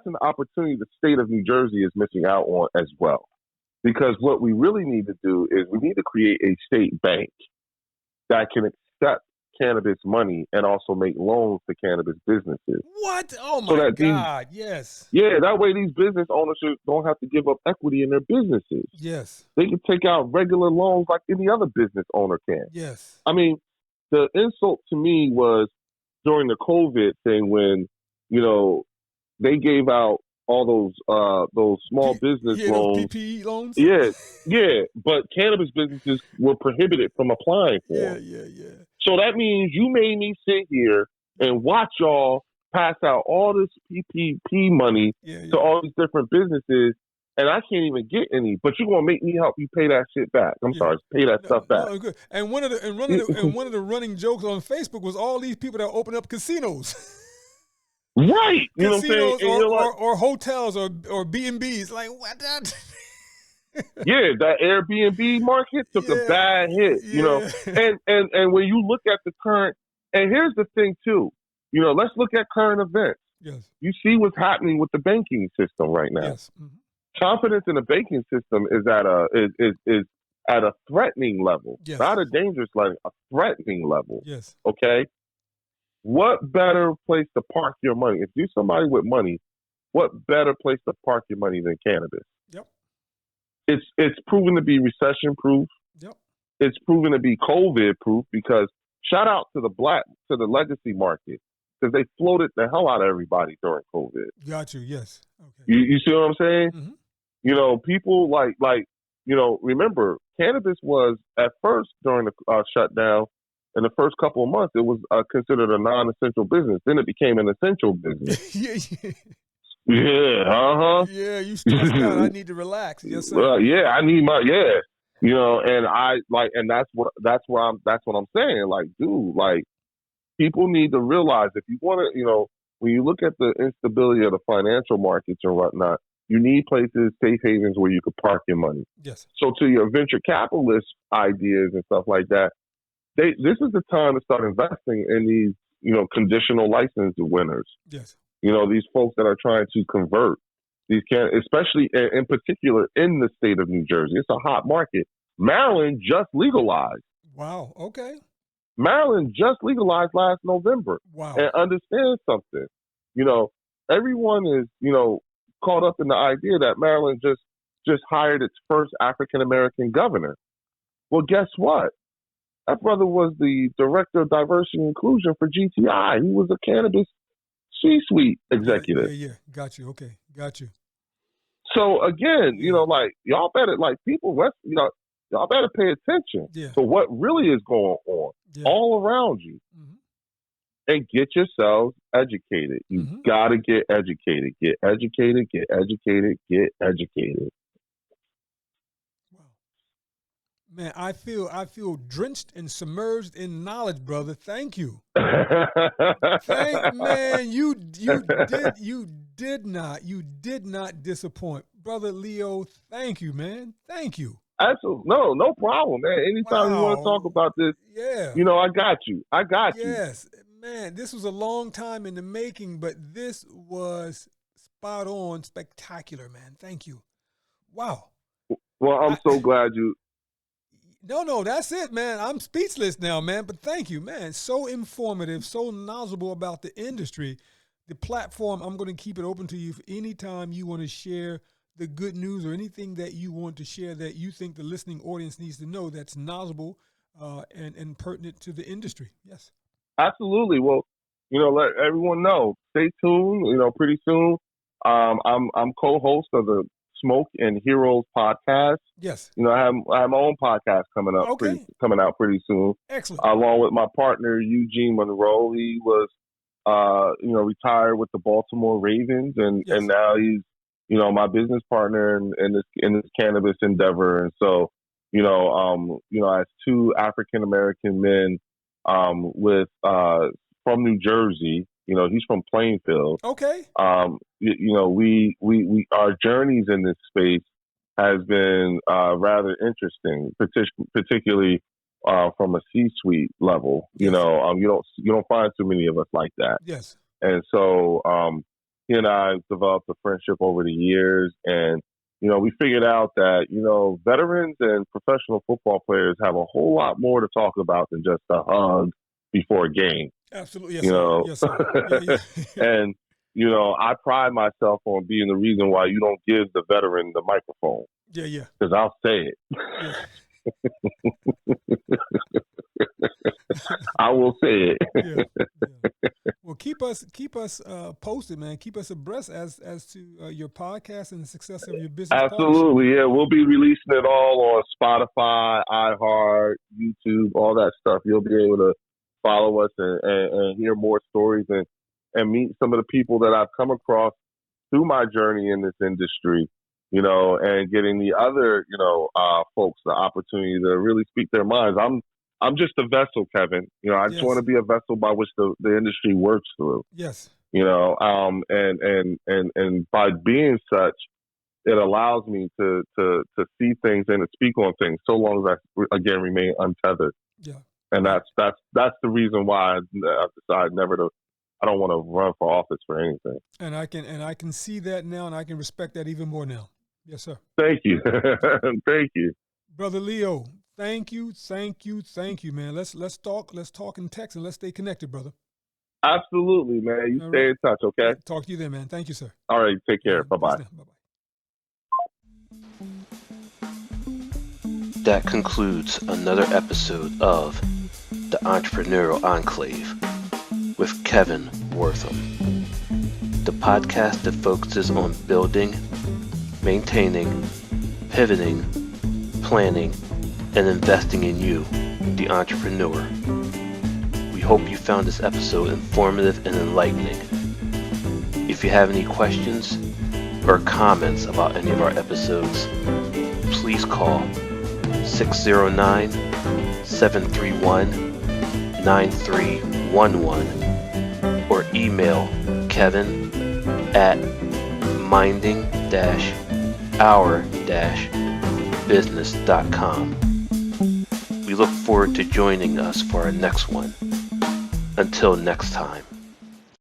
an opportunity the state of New Jersey is missing out on as well. Because what we really need to do is we need to create a state bank that can accept cannabis money and also make loans to cannabis businesses. What? Oh my God! Yes. Yeah, that way these business owners don't have to give up equity in their businesses. Yes. They can take out regular loans like any other business owner can. Yes. I mean, the insult to me was during the COVID thing when, they gave out all those small business loans. Those PPE loans? Yeah. But cannabis businesses were prohibited from applying for them. Yeah. So that means you made me sit here and watch y'all pass out all this PPP money to all these different businesses, and I can't even get any. But you're gonna make me help you pay that shit back. I'm sorry, pay that stuff back. No, good. And one of the running jokes on Facebook was all these people that open up casinos. Right. You know what I'm saying? Or hotels or B&Bs. Like, what that? Yeah, that Airbnb market took a bad hit, And when you look at the current, and here's the thing too, let's look at current events. Yes. You see what's happening with the banking system right now. Yes. Mm-hmm. Confidence in the banking system is at a threatening level, not a dangerous level, a threatening level. Yes. Okay. What better place to park your money? If you're somebody with money, what better place to park your money than cannabis? Yep. It's proven to be recession proof. Yep. It's proven to be COVID proof because shout out to the legacy market because they floated the hell out of everybody during COVID. Got you. Yes. Okay. You see what I'm saying? Mm-hmm. People remember cannabis was at first during the shutdown. In the first couple of months, it was considered a non-essential business. Then it became an essential business. Yeah, you stressed out. I need to relax. Yes, sir. I need and and that's what I'm saying. Like, dude, like people need to realize if you want to, when you look at the instability of the financial markets and whatnot, you need places, safe havens where you could park your money. Yes. So to your venture capitalist ideas and stuff like that, this is the time to start investing in these, conditional license winners. Yes. These folks that are trying to convert these especially in particular in the state of New Jersey. It's a hot market. Maryland just legalized. Wow. Okay. Maryland just legalized last November. Wow. And understand something. Everyone is, caught up in the idea that Maryland just hired its first African American governor. Well, guess what? That brother was the director of diversity and inclusion for GTI. He was a cannabis C-suite executive. Yeah. Got you. Okay. Got you. So again, y'all better y'all better pay attention to what really is going on all around you, and get yourselves educated. You got to get educated. Get educated. Get educated. Get educated. Man, I feel drenched and submerged in knowledge, brother. Thank you. Man, you did not disappoint, brother Leo. Thank you, man. Thank you. Absolutely, no problem, man. Anytime you want to talk about this, I got you. Yes, man. This was a long time in the making, but this was spot on, spectacular, man. Thank you. Wow. Well, I'm so glad you. No, that's it, man. I'm speechless now, man. But thank you, man. So informative, so knowledgeable about the industry. The platform, I'm going to keep it open to you for any time you want to share the good news or anything that you want to share that you think the listening audience needs to know that's knowledgeable and pertinent to the industry. Yes. Absolutely. Well, let everyone know. Stay tuned. Pretty soon, I'm co-host of the Smoke and Heroes podcast. Yes. I have my own podcast coming up, coming out pretty soon. Excellent. Along with my partner Eugene Monroe. He was, retired with the Baltimore Ravens, and now he's, my business partner in this cannabis endeavor. And so, as two African American men with from New Jersey, he's from Plainfield. Okay. We our journeys in this space has been rather interesting, particularly from a C-suite level. Yes. You don't find too many of us like that. Yes. And so he and I developed a friendship over the years, and we figured out that veterans and professional football players have a whole lot more to talk about than just a hug before a game. Absolutely. Yes, sir. Yes, sir. Yeah. And I pride myself on being the reason why you don't give the veteran the microphone. Yeah, yeah. Because I'll say it. Yeah. I will say it. Yeah. Well, keep us posted, man. Keep us abreast as to your podcast and the success of your business. Absolutely, yeah. We'll be releasing it all on Spotify, iHeart, YouTube, all that stuff. You'll be able to follow us and hear more stories and meet some of the people that I've come across through my journey in this industry. And getting the other, folks the opportunity to really speak their minds. I'm just a vessel, Kevin. I just want to be a vessel by which the industry works through. Yes. And by being such, it allows me to see things and to speak on things so long as I again remain untethered. Yeah. And that's the reason why I've decided I don't want to run for office for anything. And I can see that now, and I can respect that even more now. Yes, sir. Thank you. Thank you. Brother Leo, thank you, man. Let's talk in text, and let's stay connected, brother. Absolutely, man. You stay in touch, okay? Talk to you then, man. Thank you, sir. All right, take care. Bye-bye. Bye-bye. That concludes another episode of The Entrepreneurial Enclave with Kevin Wortham, the podcast that focuses on building, maintaining, pivoting, planning, and investing in you, the entrepreneur. We hope you found this episode informative and enlightening. If you have any questions or comments about any of our episodes, please call 609-731-9311 or email kevin@minding-our-business.com. We look forward to joining us for our next one. Until next time.